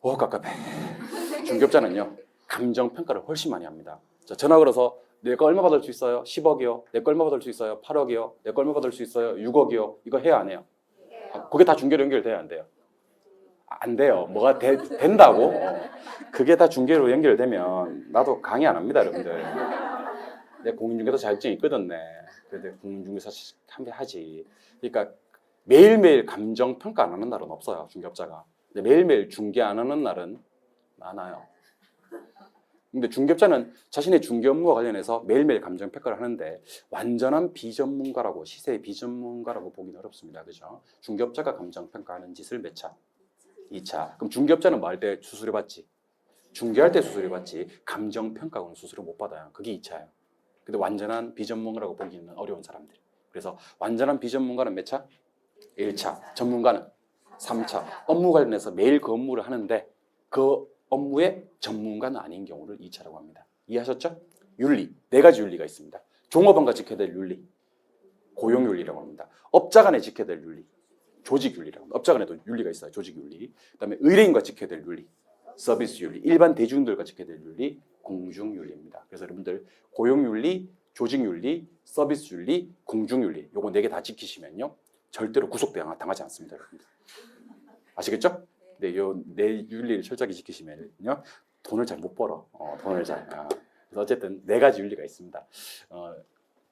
S1: 깝깝해. 중개업자는요 감정평가를 훨씬 많이 합니다. 자, 전화 걸어서 내 거 얼마 받을 수 있어요? 10억이요. 내 거 얼마 받을 수 있어요? 8억이요. 내 거 얼마 받을 수 있어요? 6억이요. 이거 해야 안 해요? 그게 다 중개로 연결돼야 안 돼요? 안 돼요. 뭐가 된다고? 그게 다 중개로 연결되면 나도 강의 안 합니다, 여러분들. 내 공인중개사 자격증이 있거든, 네. 그래도 공인중개사 하지. 그러니까 매일매일 감정평가 안 하는 날은 없어요, 중개업자가. 근데 매일매일 중개 안 하는 날은 많아요. 근데 중개업자는 자신의 중개 업무와 관련해서 매일매일 감정평가를 하는데 완전한 비전문가라고, 시세의 비전문가라고 보기는 어렵습니다. 그죠? 중개업자가 감정평가하는 짓을 몇 차? 2차. 그럼 중개업자는 뭐 할 때 수수료 받지? 중개할 때 수수료 받지. 감정평가하고는 수수료 못 받아요. 그게 2차예요. 근데 완전한 비전문가라고 보기는 어려운 사람들. 그래서 완전한 비전문가는 몇 차? 1차. 전문가는 3차. 업무 관련해서 매일 그 업무를 하는데 그 업무의 전문가는 아닌 경우를 2차라고 합니다. 이해하셨죠? 윤리. 4가지 윤리가 있습니다. 종업원과 지켜야 될 윤리. 고용윤리라고 합니다. 업자 간에 지켜야 될 윤리. 조직윤리라고 합니다. 업자 간에도 윤리가 있어요. 조직윤리. 그 다음에 의뢰인과 지켜야 될 윤리. 서비스윤리. 일반 대중들과 지켜야 될 윤리. 공중윤리입니다. 그래서 여러분들 고용윤리, 조직윤리, 서비스윤리, 공중윤리 요거 4개 다 지키시면요. 절대로 구속당하지 않습니다. 여러분들. 아시겠죠? 네, 요 4윤리를 철저하게 지키시면요. 돈을 잘 못 벌어. 돈을 잘. 그래서 어쨌든 4가지 윤리가 있습니다.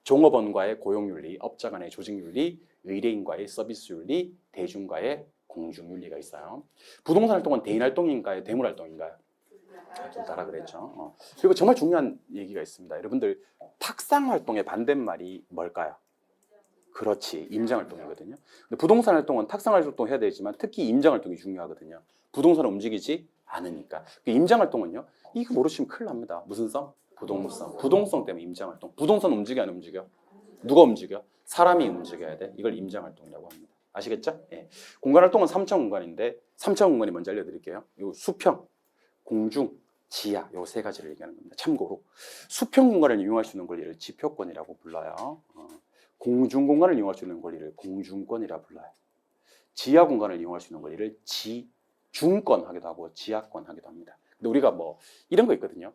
S1: 종업원과의 고용윤리, 업자 간의 조직윤리, 의뢰인과의 서비스윤리, 대중과의 공중윤리가 있어요. 부동산 활동은 대인활동인가요? 대물활동인가요? 둘 다라 그랬죠. 그리고 정말 중요한 얘기가 있습니다. 여러분들 탁상활동의 반대말이 뭘까요? 그렇지, 임장활동이거든요. 근데 부동산 활동은 탁상활동 해야 되지만 특히 임장활동이 중요하거든요. 부동산을 움직이지 않으니까. 그 임장활동은요, 이거 모르시면 큰일 납니다. 무슨 성? 부동성. 부동성 때문에 임장활동. 부동산 움직여 안 움직여? 누가 움직여? 사람이 움직여야 돼. 이걸 임장활동이라고 합니다. 아시겠죠? 예. 공간활동은 3차 공간인데 3차 공간이 먼저 알려드릴게요. 요 수평, 공중, 지하 요 3가지를 얘기하는 겁니다. 참고로 수평 공간을 이용할 수 있는 권리를 지표권이라고 불러요. 공중 공간을 이용할 수 있는 권리를 공중권이라 불러요. 지하 공간을 이용할 수 있는 권리를 지중권 하기도 하고 지하권 하기도 합니다. 근데 우리가 뭐 이런 거 있거든요.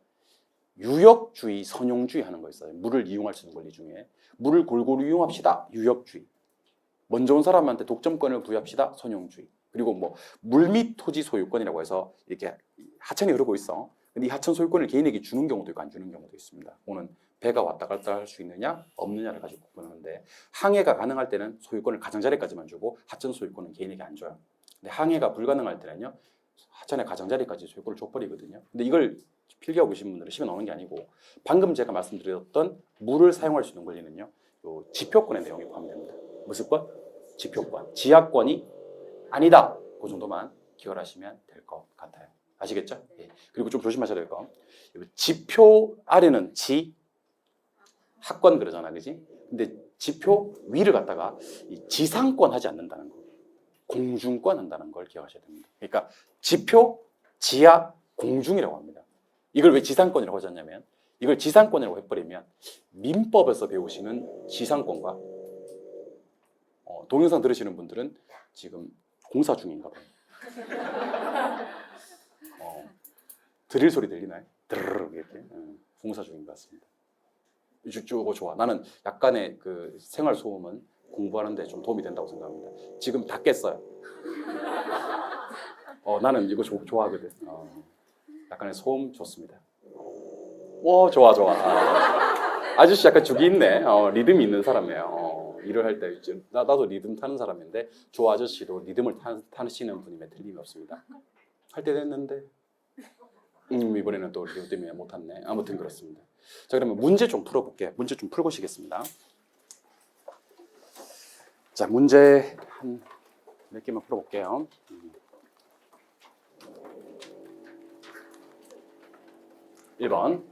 S1: 유역주의, 선용주의 하는 거 있어요. 물을 이용할 수 있는 권리 중에 물을 골고루 이용합시다. 유역주의. 먼저 온 사람한테 독점권을 부여합시다. 선용주의. 그리고 뭐 물 및 토지 소유권이라고 해서 이렇게 하천이 흐르고 있어. 근데 이 하천 소유권을 개인에게 주는 경우도 있고 안 주는 경우도 있습니다. 오는 배가 왔다 갔다 할 수 있느냐 없느냐를 가지고 구분하는데 항해가 가능할 때는 소유권을 가장자리까지만 주고 하천 소유권은 개인에게 안 줘요. 근데 항해가 불가능할 때는요 하천의 가장자리까지 소유권을 줘버리거든요. 근데 이걸 필기하고 계신 분들은 시간 나오는 게 아니고 방금 제가 말씀드렸던 물을 사용할 수 있는 권리는요 요 지표권의 내용에 포함됩니다. 무슨 권? 지표권. 지하권이 아니다. 그 정도만 기억하시면 될 것 같아요. 아시겠죠? 예. 그리고 좀 조심하셔야 될 거. 지표 아래는 하권 그러잖아, 그지? 근데 지표 위를 갖다가 지상권 하지 않는다는 거, 공중권 한다는 걸 기억하셔야 됩니다. 그러니까 지표, 지하, 공중이라고 합니다. 이걸 왜 지상권이라고 하지 않냐면 이걸 지상권이라고 해버리면 민법에서 배우시는 지상권과 동영상 들으시는 분들은 지금 공사 중인가 봐요. 드릴 소리 들리나요? 드르르 이렇게 공사 중인 것 같습니다. 이거 좋아. 나는 약간의 그 생활 소음은 공부하는데 좀 도움이 된다고 생각합니다. 지금 다 깼어요. 나는 이거 좋아하거든. 약간의 소음 좋습니다. 좋아. 아저씨 약간 죽이 있네. 리듬이 있는 사람이에요. 일을 할 때 나도 리듬 타는 사람인데 조 아저씨도 리듬을 타시는 분임에 틀림이 없습니다. 할 때 됐는데 이번에는 또 리듬 때문에 못 탔네. 아무튼 그렇습니다. 자, 그러면 문제 좀 풀어볼게요. 문제 좀 풀어보시겠습니다. 자, 문제 한 몇 개만 풀어볼게요. 1번.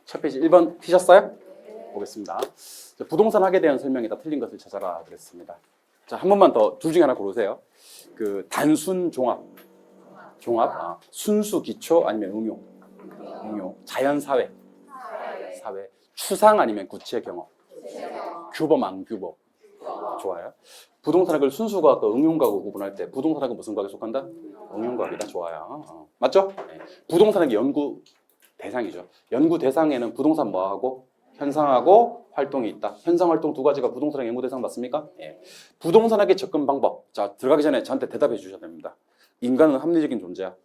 S1: 첫 페이지 1번 피셨어요? 보겠습니다. 자, 부동산 학에 대한 설명이다. 틀린 것을 찾아라 그랬습니다. 자, 한 번만 더 둘 중에 하나 고르세요. 그 단순 종합, 순수 기초 아니면 응용, 자연 사회, 추상 아니면 구체 경험? 규범 안 규범? 좋아요. 부동산학을 순수과학과 응용과학으로 구분할 때 부동산학은 무슨 과학에 속한다? 응용과학이다. 좋아요. 맞죠? 네. 부동산학의 연구 대상이죠. 연구 대상에는 부동산 뭐하고? 현상하고 활동이 있다. 현상 활동 두 가지가 부동산학 연구 대상 맞습니까? 예. 부동산학의 접근 방법. 자, 들어가기 전에 저한테 대답해 주셔야 됩니다. 인간은 합리적인 존재야.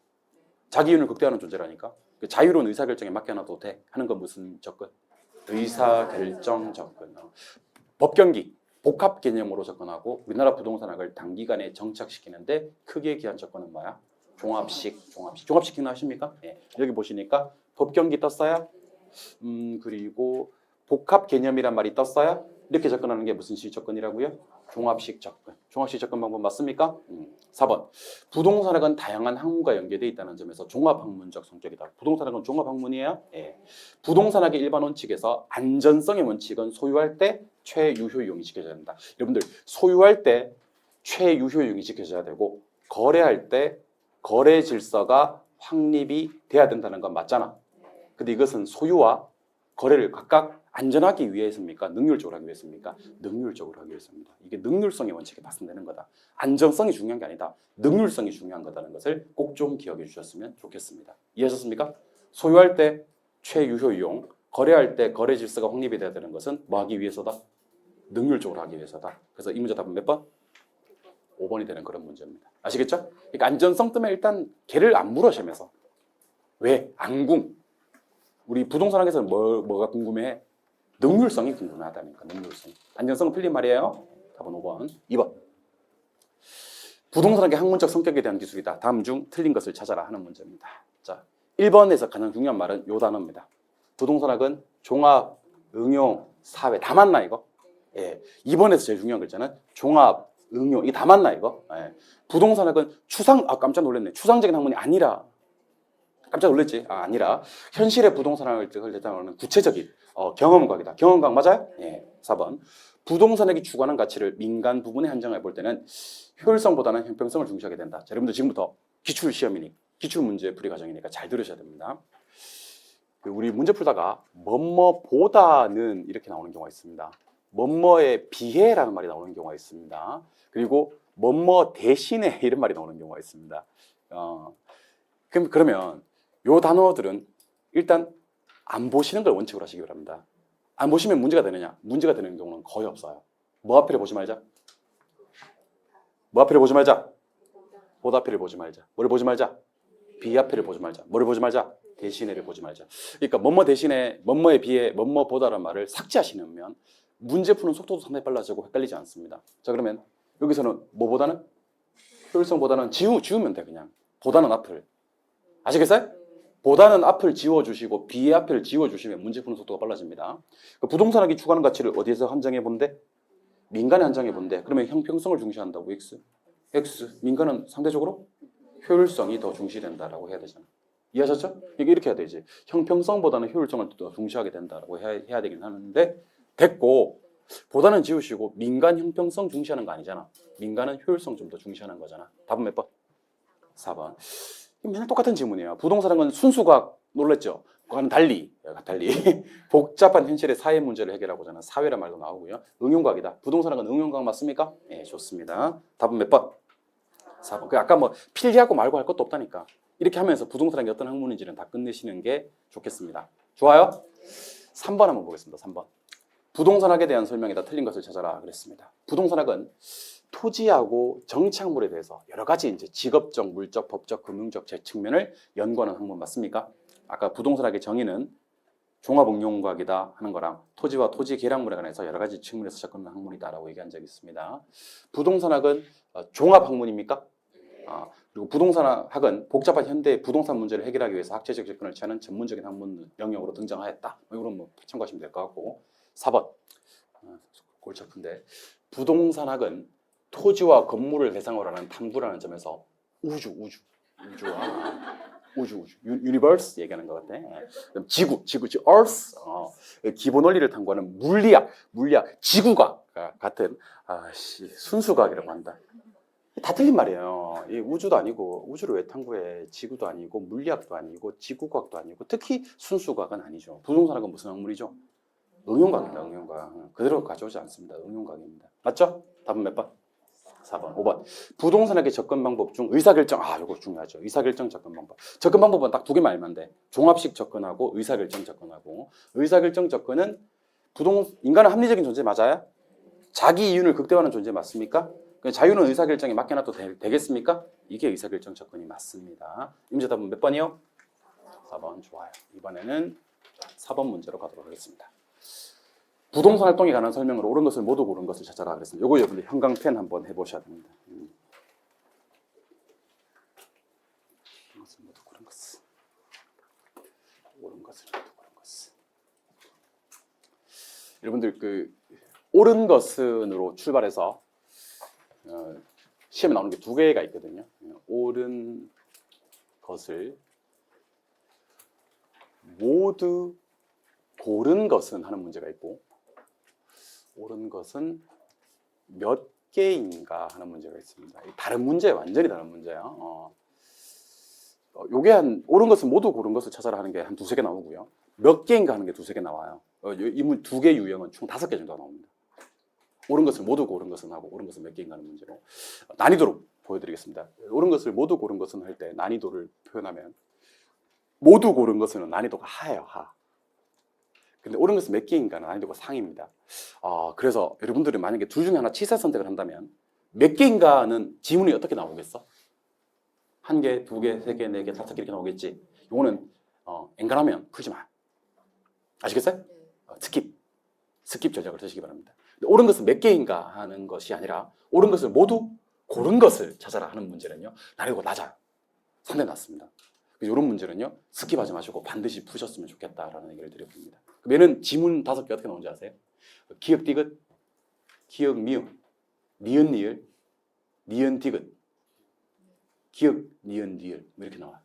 S1: 자기 이윤을 극대화하는 존재라니까. 그 자유로운 의사결정에 맡겨놔도 돼. 하는 건 무슨 접근? 의사결정 접근. 법경기, 복합 개념으로 접근하고 우리나라 부동산학을 단기간에 정착시키는데 크게 기한 접근은 뭐야? 종합시키는 아십니까? 예. 여기 보시니까 법경기 떴어요. 그리고 복합 개념이란 말이 떴어요. 이렇게 접근하는 게 무슨 식 접근이라고요? 종합식 접근. 종합식 접근 방법 맞습니까? 4번. 부동산학은 다양한 학문과 연계되어 있다는 점에서 종합학문적 성격이다. 부동산학은 종합학문이에요? 예. 부동산학의 일반 원칙에서 안전성의 원칙은 소유할 때 최유효이용이 지켜져야 된다. 여러분들 소유할 때 최유효이용이 지켜져야 되고 거래할 때 거래 질서가 확립이 돼야 된다는 건 맞잖아. 근데 이것은 소유와 거래를 각각 안전하기 위해서입니까? 능률적으로 하기 위해서입니까? 능률적으로 하기 위해서입니다. 이게 능률성의 원칙에 맞선되는 거다. 안정성이 중요한 게 아니다. 능률성이 중요한 거다는 것을 꼭 좀 기억해 주셨으면 좋겠습니다. 이해하셨습니까? 소유할 때 최유효 이용, 거래할 때 거래 질서가 확립이 돼야 되는 것은 뭐 하기 위해서다? 능률적으로 하기 위해서다. 그래서 이 문제 답은 몇 번? 5번이 되는 그런 문제입니다. 아시겠죠? 그러니까 안전성 때문에 일단 걔를 안 물어 시험에서. 왜? 안궁. 우리 부동산학에서는 뭐가 궁금해? 능률성이 궁금하다니까. 능률성. 안전성은 틀린 말이에요. 답은 5번. 2번. 부동산학의 학문적 성격에 대한 기술이다. 다음 중 틀린 것을 찾아라 하는 문제입니다. 자, 1번에서 가장 중요한 말은 요 단어입니다. 부동산학은 종합, 응용, 사회. 다 맞나 이거? 예. 2번에서 제일 중요한 글자는 종합, 응용. 이게 다 맞나 이거? 예. 부동산학은 깜짝 놀랐네. 추상적인 학문이 아니라 깜짝 놀랐지? 아니라 현실의 부동산학을 대상하는 구체적인 경험과학이다. 경험과학 맞아요? 예. 4번. 부동산학이 추구하는 가치를 민간 부분에 한정해 볼 때는 효율성보다는 형평성을 중시하게 된다. 자, 여러분들 지금부터 기출 시험이니 기출 문제 풀이 과정이니까 잘 들으셔야 됩니다. 우리 문제 풀다가 뭐뭐보다는 이렇게 나오는 경우가 있습니다. 뭐뭐에 비해라는 말이 나오는 경우가 있습니다. 그리고 뭐뭐 대신에 이런 말이 나오는 경우가 있습니다. 그러면 요 단어들은 일단 안 보시는 걸 원칙으로 하시기 바랍니다. 안 보시면 문제가 되느냐? 문제가 되는 경우는 거의 없어요. 뭐 앞에를 보지 말자? 뭐 앞에를 보지 말자? 보다 앞에를 보지 말자. 뭐를 보지 말자? 비 앞에를 보지 말자. 뭐를 보지 말자? 대신에를 보지 말자. 그러니까 뭐뭐 대신에, 뭐뭐에 비해, 뭐뭐 보다라는 말을 삭제하시면 문제 푸는 속도도 상당히 빨라지고 헷갈리지 않습니다. 자, 그러면 여기서는 뭐보다는? 효율성보다는 지우면 돼, 그냥. 보다는 앞을. 아시겠어요? 보다는 앞을 지워주시고 비의 앞을 지워주시면 문제 푸는 속도가 빨라집니다. 부동산학이 추구하는 가치를 어디에서 한정해 본대? 민간에 한정해 본대. 그러면 형평성을 중시한다고 X. 민간은 상대적으로 효율성이 더 중시된다라고 해야 되잖아. 이해하셨죠? 이렇게 해야 되지. 형평성보다는 효율성을 더 중시하게 된다라고 해야 되긴 하는데 됐고 보다는 지우시고 민간 형평성 중시하는 거 아니잖아. 민간은 효율성 좀 더 중시하는 거잖아. 답은 몇 번? 4번. 맨날 똑같은 질문이에요. 부동산은 순수과학 놀랬죠? 그거는 달리 복잡한 현실의 사회 문제를 해결하고자 하는 사회란 말도 나오고요. 응용과학이다. 부동산학은 응용과학 맞습니까? 네, 좋습니다. 답은 몇 번? 4번. 아까 뭐 필기하고 말고 할 것도 없다니까. 이렇게 하면서 부동산학이 어떤 학문인지는 다 끝내시는 게 좋겠습니다. 좋아요? 3번 한번 보겠습니다. 3번. 부동산학에 대한 설명에다 틀린 것을 찾아라 그랬습니다. 부동산학은 토지하고 정착물에 대해서 여러 가지 이제 직업적, 물적, 법적, 금융적 제 측면을 연구하는 학문 맞습니까? 아까 부동산학의 정의는 종합응용과학이다 하는 거랑 토지와 토지 계량물에 관해서 여러 가지 측면에서 접근하는 학문이다라고 얘기한 적이 있습니다. 부동산학은 종합학문입니까? 그리고 부동산학은 복잡한 현대 부동산 문제를 해결하기 위해서 학제적 접근을 취하는 전문적인 학문 영역으로 등장하였다. 이런 뭐 참고하시면 될 것 같고 4번 골치 아픈데 부동산학은 토지와 건물을 대상으로 하는 탐구라는 점에서 유니버스 얘기하는 것 같아. 그럼 지구, earth, 기본 원리를 탐구하는 물리학, 지구과학 같은 순수과학이라고 한다. 다 틀린 말이에요. 이 우주도 아니고 우주를 왜 탐구해? 지구도 아니고 물리학도 아니고 지구과학도 아니고 특히 순수과학은 아니죠. 부동산학은 무슨 학문이죠? 응용각입니다. 응용각. 그대로 가져오지 않습니다. 응용각입니다. 맞죠? 답은 몇 번? 4번. 5번. 부동산에게 접근 방법 중 의사결정. 이거 중요하죠. 의사결정 접근 방법. 접근 방법은 딱 두 개만 알면 돼. 종합식 접근하고 의사결정 접근하고. 의사결정 접근은 인간은 합리적인 존재 맞아요? 자기 이윤을 극대화하는 존재 맞습니까? 자유는 의사결정에 맡겨놔도 되겠습니까? 이게 의사결정 접근이 맞습니다. 임제답은 몇 번이요? 4번. 좋아요. 이번에는 4번 문제로 가도록 하겠습니다. 부동산 활동에 관한 설명으로 옳은 것을 모두 고른 것을 찾아라 그랬습니다. 요거 여러분들 형광펜 한번 해보셔야 됩니다. 모두 고른 것을. 옳은 것을 모두 고른 것을. 여러분들 옳은 것은으로 출발해서 시험에 나오는 게 두 개가 있거든요. 옳은 것을 모두 고른 것은 하는 문제가 있고 옳은 것은 몇 개인가 하는 문제가 있습니다. 다른 문제예요. 완전히 다른 문제예요. 요게 옳은 것은 모두 고른 것을 찾아라 하는 게 한 두세 개 나오고요. 몇 개인가 하는 게 두세 개 나와요. 이 두 개 유형은 총 5개 정도 나옵니다. 옳은 것을 모두 고른 것은 하고 옳은 것은 몇 개인가 하는 문제로 난이도로 보여드리겠습니다. 옳은 것을 모두 고른 것은 할 때 난이도를 표현하면 모두 고른 것은 난이도가 하예요. 하. 근데 옳은 것은 몇 개인가는 난이도가 상입니다. 그래서 여러분들이 만약에 둘 중에 하나 취사 선택을 한다면 몇 개인가는 지문이 어떻게 나오겠어? 1개, 2개, 3개, 4개, 5개 이렇게 나오겠지. 요거는 엔간하면 풀지 마. 아시겠어요? 스킵 전략을 쓰시기 바랍니다. 근데 옳은 것은 몇 개인가 하는 것이 아니라 옳은 것을 모두 고른 것을 찾아라 하는 문제는요. 난이도가 낮아요. 상당히 낮습니다. 이런 문제는요. 스킵하지 마시고 반드시 푸셨으면 좋겠다라는 얘기를 드려봅니다. 그럼 얘는 지문 5개 어떻게 나오는지 아세요? 기역 디귿, 기역 미음, 니은 니을, 니은 디귿, 기역 니은 니을 이렇게 나와요.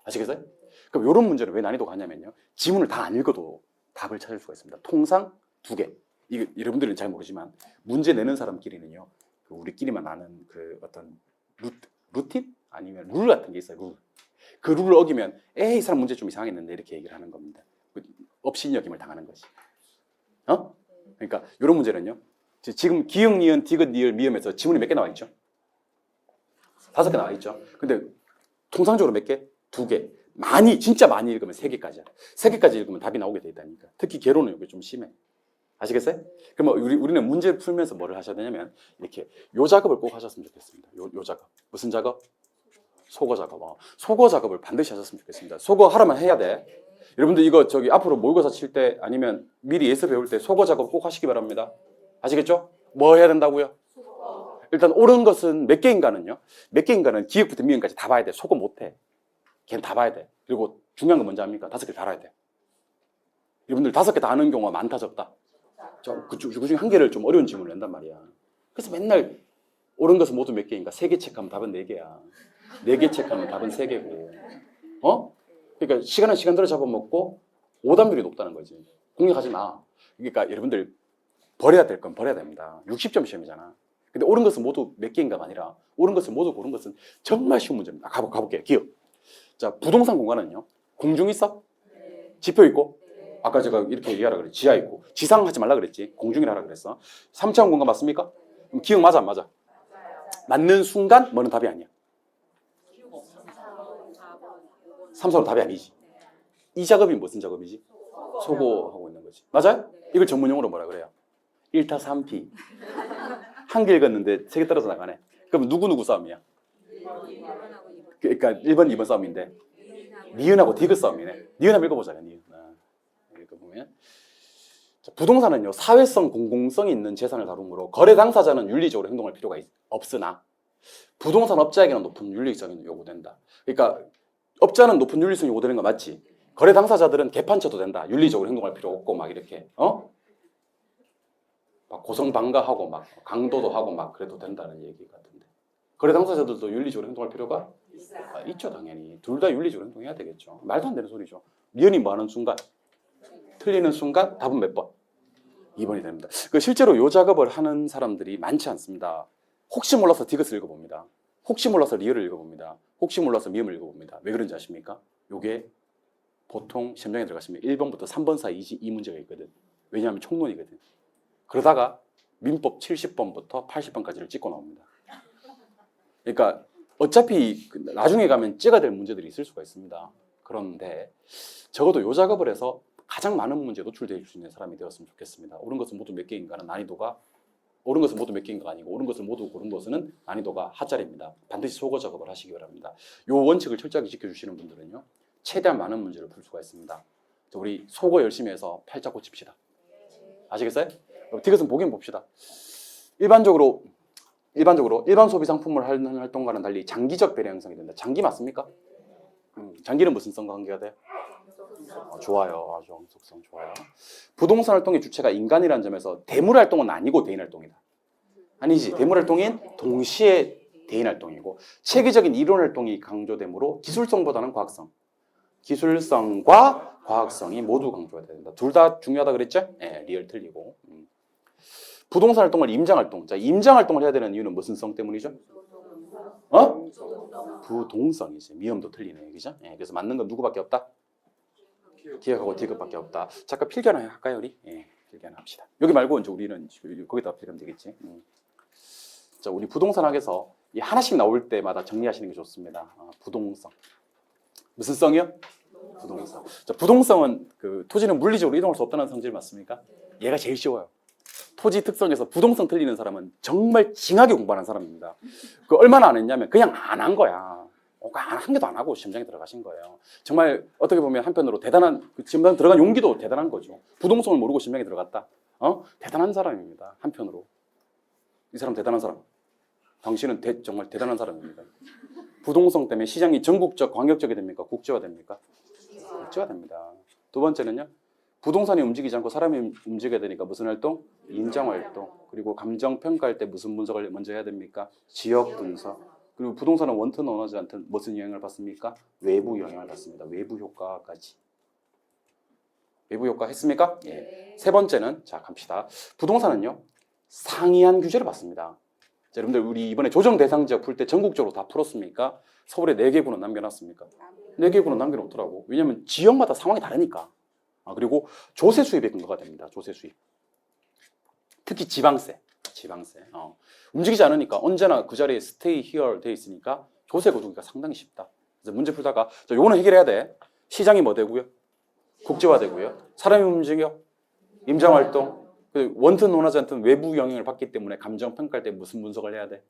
S1: 아시겠어요? 그럼 이런 문제는 왜 난이도가 하냐면요. 지문을 다 안 읽어도 답을 찾을 수가 있습니다. 통상 2개. 이거 여러분들은 잘 모르지만 문제 내는 사람끼리는요. 우리끼리만 아는 어떤 루틴 아니면 룰 같은 게 있어요. 룰. 그 룰을 어기면 이 사람 문제 좀 이상했는데 이렇게 얘기를 하는 겁니다. 업신여김을 당하는 거지. 그러니까 이런 문제는요. 지금 기역, 니은, 디귿, 니을, 미음에서 지문이 몇 개 나와 있죠? 5개 나와 있죠. 근데 통상적으로 몇 개? 2개. 진짜 많이 읽으면 3개까지야. 3개까지 읽으면 답이 나오게 돼 있다니까. 특히 개론은 이게 좀 심해. 아시겠어요? 그러면 우리는 문제를 풀면서 뭐를 하셔야 되냐면 이렇게 요 작업을 꼭 하셨으면 좋겠습니다. 요 작업. 무슨 작업? 소거 작업. 소거 작업을 반드시 하셨으면 좋겠습니다. 소거 하라면 해야 돼. 여러분들 이거 앞으로 모의고사 칠 때 아니면 미리 예습 배울 때 소거 작업 꼭 하시기 바랍니다. 아시겠죠? 뭐 해야 된다고요? 일단 옳은 것은 몇 개인가는요. 몇 개인가는 기역부터 미음까지 다 봐야 돼. 소거 못해. 걔는 다 봐야 돼. 그리고 중요한 건 뭔지 압니까? 5개 다 알아야 돼. 여러분들 5개 다 아는 경우가 많다 적다? 그 중에 1개를 좀 어려운 질문을 낸단 말이야. 그래서 맨날 옳은 것은 모두 몇 개인가? 3개 체크하면 답은 4개야. 4개 체크하면 답은 3개고. 그러니까 시간은 시간대로 잡아먹고 오답률이 높다는 거지. 공략하지 마. 그러니까 여러분들 버려야 될 건 버려야 됩니다. 60점 시험이잖아. 근데 옳은 것은 모두 몇 개인가가 아니라 옳은 것을 모두 고른 것은 정말 쉬운 문제입니다. 가볼게요. 기억. 자, 부동산 공간은요. 공중 있어? 지표 있고? 아까 제가 이렇게 얘기하라 그랬지. 지하 있고. 지상 하지 말라 그랬지. 공중이라 하라 그랬어. 3차원 공간 맞습니까? 그럼 기억 맞아 안 맞아? 맞는 순간 뭐는 답이 아니야. 3, 4는 답이 아니지. 이 작업이 무슨 작업이지? 소거하고 있는 거지. 맞아요? 이걸 전문용어로 뭐라 그래요? 1타 3피. 1개 읽었는데 3개 떨어져 나가네. 그럼 누구 싸움이야? 그러니까 1번, 2번 싸움인데 니은하고 디귿 싸움이네. 니은 한번 읽어보자요. 니은. 읽어보면 부동산은요. 사회성, 공공성이 있는 재산을 다루므로 거래 당사자는 윤리적으로 행동할 필요가 없으나 부동산 업자에게는 높은 윤리성이 요구된다. 그러니까 업자는 높은 윤리성이 요구되는 거 맞지? 거래 당사자들은 개판쳐도 된다. 윤리적으로 행동할 필요 없고 막 이렇게 막 고성방가하고 막 강도도 하고 막 그래도 된다는 얘기 같은데 거래 당사자들도 윤리적으로 행동할 필요가 있죠. 당연히 둘 다 윤리적으로 행동해야 되겠죠. 말도 안 되는 소리죠. 니은이 뭐 하는 순간 틀리는 순간 답은 몇 번? 2번이 됩니다. 실제로 이 작업을 하는 사람들이 많지 않습니다. 혹시 몰라서 디귿을 읽어봅니다. 혹시 몰라서 리을을 읽어봅니다. 혹시 몰라서 미음을 읽어봅니다. 왜 그런지 아십니까? 요게 보통 시험장에 들어가시면 1번부터 3번 사이 이 문제가 있거든. 왜냐하면 총론이거든. 그러다가 민법 70번부터 80번까지를 찍고 나옵니다. 그러니까 어차피 나중에 가면 째가 될 문제들이 있을 수가 있습니다. 그런데 적어도 요 작업을 해서 가장 많은 문제에 노출될 수 있는 사람이 되었으면 좋겠습니다. 옳은 것은 모두 몇 개인가는 난이도가 옳은 것은 모두 몇 개인가 아니고 옳은 것을 모두 고른 것은 난이도가 하짜리입니다. 반드시 속어 작업을 하시기 바랍니다. 요 원칙을 철저하게 지켜주시는 분들은요 최대한 많은 문제를 풀 수가 있습니다. 우리 속어 열심히 해서 팔자 고칩시다. 아시겠어요? 디귿은 보긴 봅시다. 일반적으로 일반 소비 상품을 하는 활동과는 달리 장기적 배려 형성이 된다. 장기 맞습니까? 장기는 무슨 성과 관계가 돼요? 좋아요. 아주 속성 좋아요. 부동산 활동의 주체가 인간이라는 점에서 대물 활동은 아니고 대인 활동이다. 아니지. 대물 활동인 동시에 대인 활동이고 체계적인 이론 활동이 강조되므로 기술성보다는 과학성. 기술성과 과학성이 모두 강조가 된다. 둘 다 중요하다 그랬죠? 네, 리얼 틀리고. 부동산 활동을 임장 활동. 자, 임장 활동을 해야 되는 이유는 무슨 성 때문이죠? 부동성이지. 미음도 틀리네, 그죠? 예, 그래서 맞는 건 누구밖에 없다? 기억하고 디귿밖에 없다. 잠깐 필기 하나 할까요, 우리? 예, 필기 하나 합시다. 여기 말고 이제 우리는 거기다 필기하면 되겠지. 자, 우리 부동산학에서 이 하나씩 나올 때마다 정리하시는 게 좋습니다. 부동성. 무슨 성이요? 부동성. 자, 부동성은 그 토지는 물리적으로 이동할 수 없다는 성질 맞습니까? 얘가 제일 쉬워요. 토지 특성에서 부동성 틀리는 사람은 정말 징하게 공부하는 사람입니다. 그 얼마나 안 했냐면 그냥 안 한 거야. 한 개도 안 하고 시험장에 들어가신 거예요. 정말 어떻게 보면 한편으로 대단한 시험장 들어간 용기도 대단한 거죠. 부동성을 모르고 시험장에 들어갔다. 대단한 사람입니다. 한편으로 이 사람 대단한 사람. 당신은 정말 대단한 사람입니다. 부동성 때문에 시장이 전국적, 광역적이 됩니까? 국제화 됩니까? 국제화 됩니다. 두 번째는요. 부동산이 움직이지 않고 사람이 움직여야 되니까 무슨 활동? 임장 활동. 그리고 감정 평가할 때 무슨 분석을 먼저 해야 됩니까? 지역 분석. 그리고 부동산은 원튼 원하지 않든 무슨 영향을 받습니까? 외부 영향을 받습니다. 외부 효과까지. 외부 효과 했습니까? 예. 세 번째는 자 갑시다. 부동산은요 상이한 규제를 받습니다. 자, 여러분들 우리 이번에 조정 대상 지역 풀 때 전국적으로 다 풀었습니까? 서울에 4개구는 남겨놨습니까? 4개구는 남겨놓더라고. 왜냐면 지역마다 상황이 다르니까. 그리고 조세 수입의 근거가 됩니다. 조세 수입. 특히 지방세. 움직이지 않으니까 언제나 그 자리에 stay here 돼 있으니까 조세 거두기가 상당히 쉽다. 그래서 문제 풀다가 자, 요거는 해결해야 돼. 시장이 뭐 되고요? 국제화 되고요. 사람이 움직여. 임장활동. 원튼 원하지 않든 외부 영향을 받기 때문에 감정 평가할 때 무슨 분석을 해야 돼?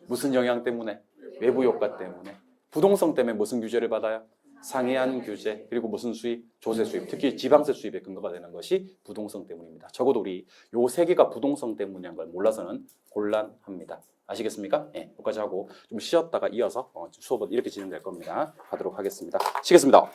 S1: 무슨 영향 때문에? 외부 효과 때문에. 부동성 때문에 무슨 규제를 받아요? 상이한 규제, 그리고 무슨 수입? 조세 수입. 특히 지방세 수입의 근거가 되는 것이 부동성 때문입니다. 적어도 우리 요 세 개가 부동성 때문이라는 걸 몰라서는 곤란합니다. 아시겠습니까? 네, 여기까지 하고 좀 쉬었다가 이어서 수업은 이렇게 진행될 겁니다. 하도록 하겠습니다. 쉬겠습니다.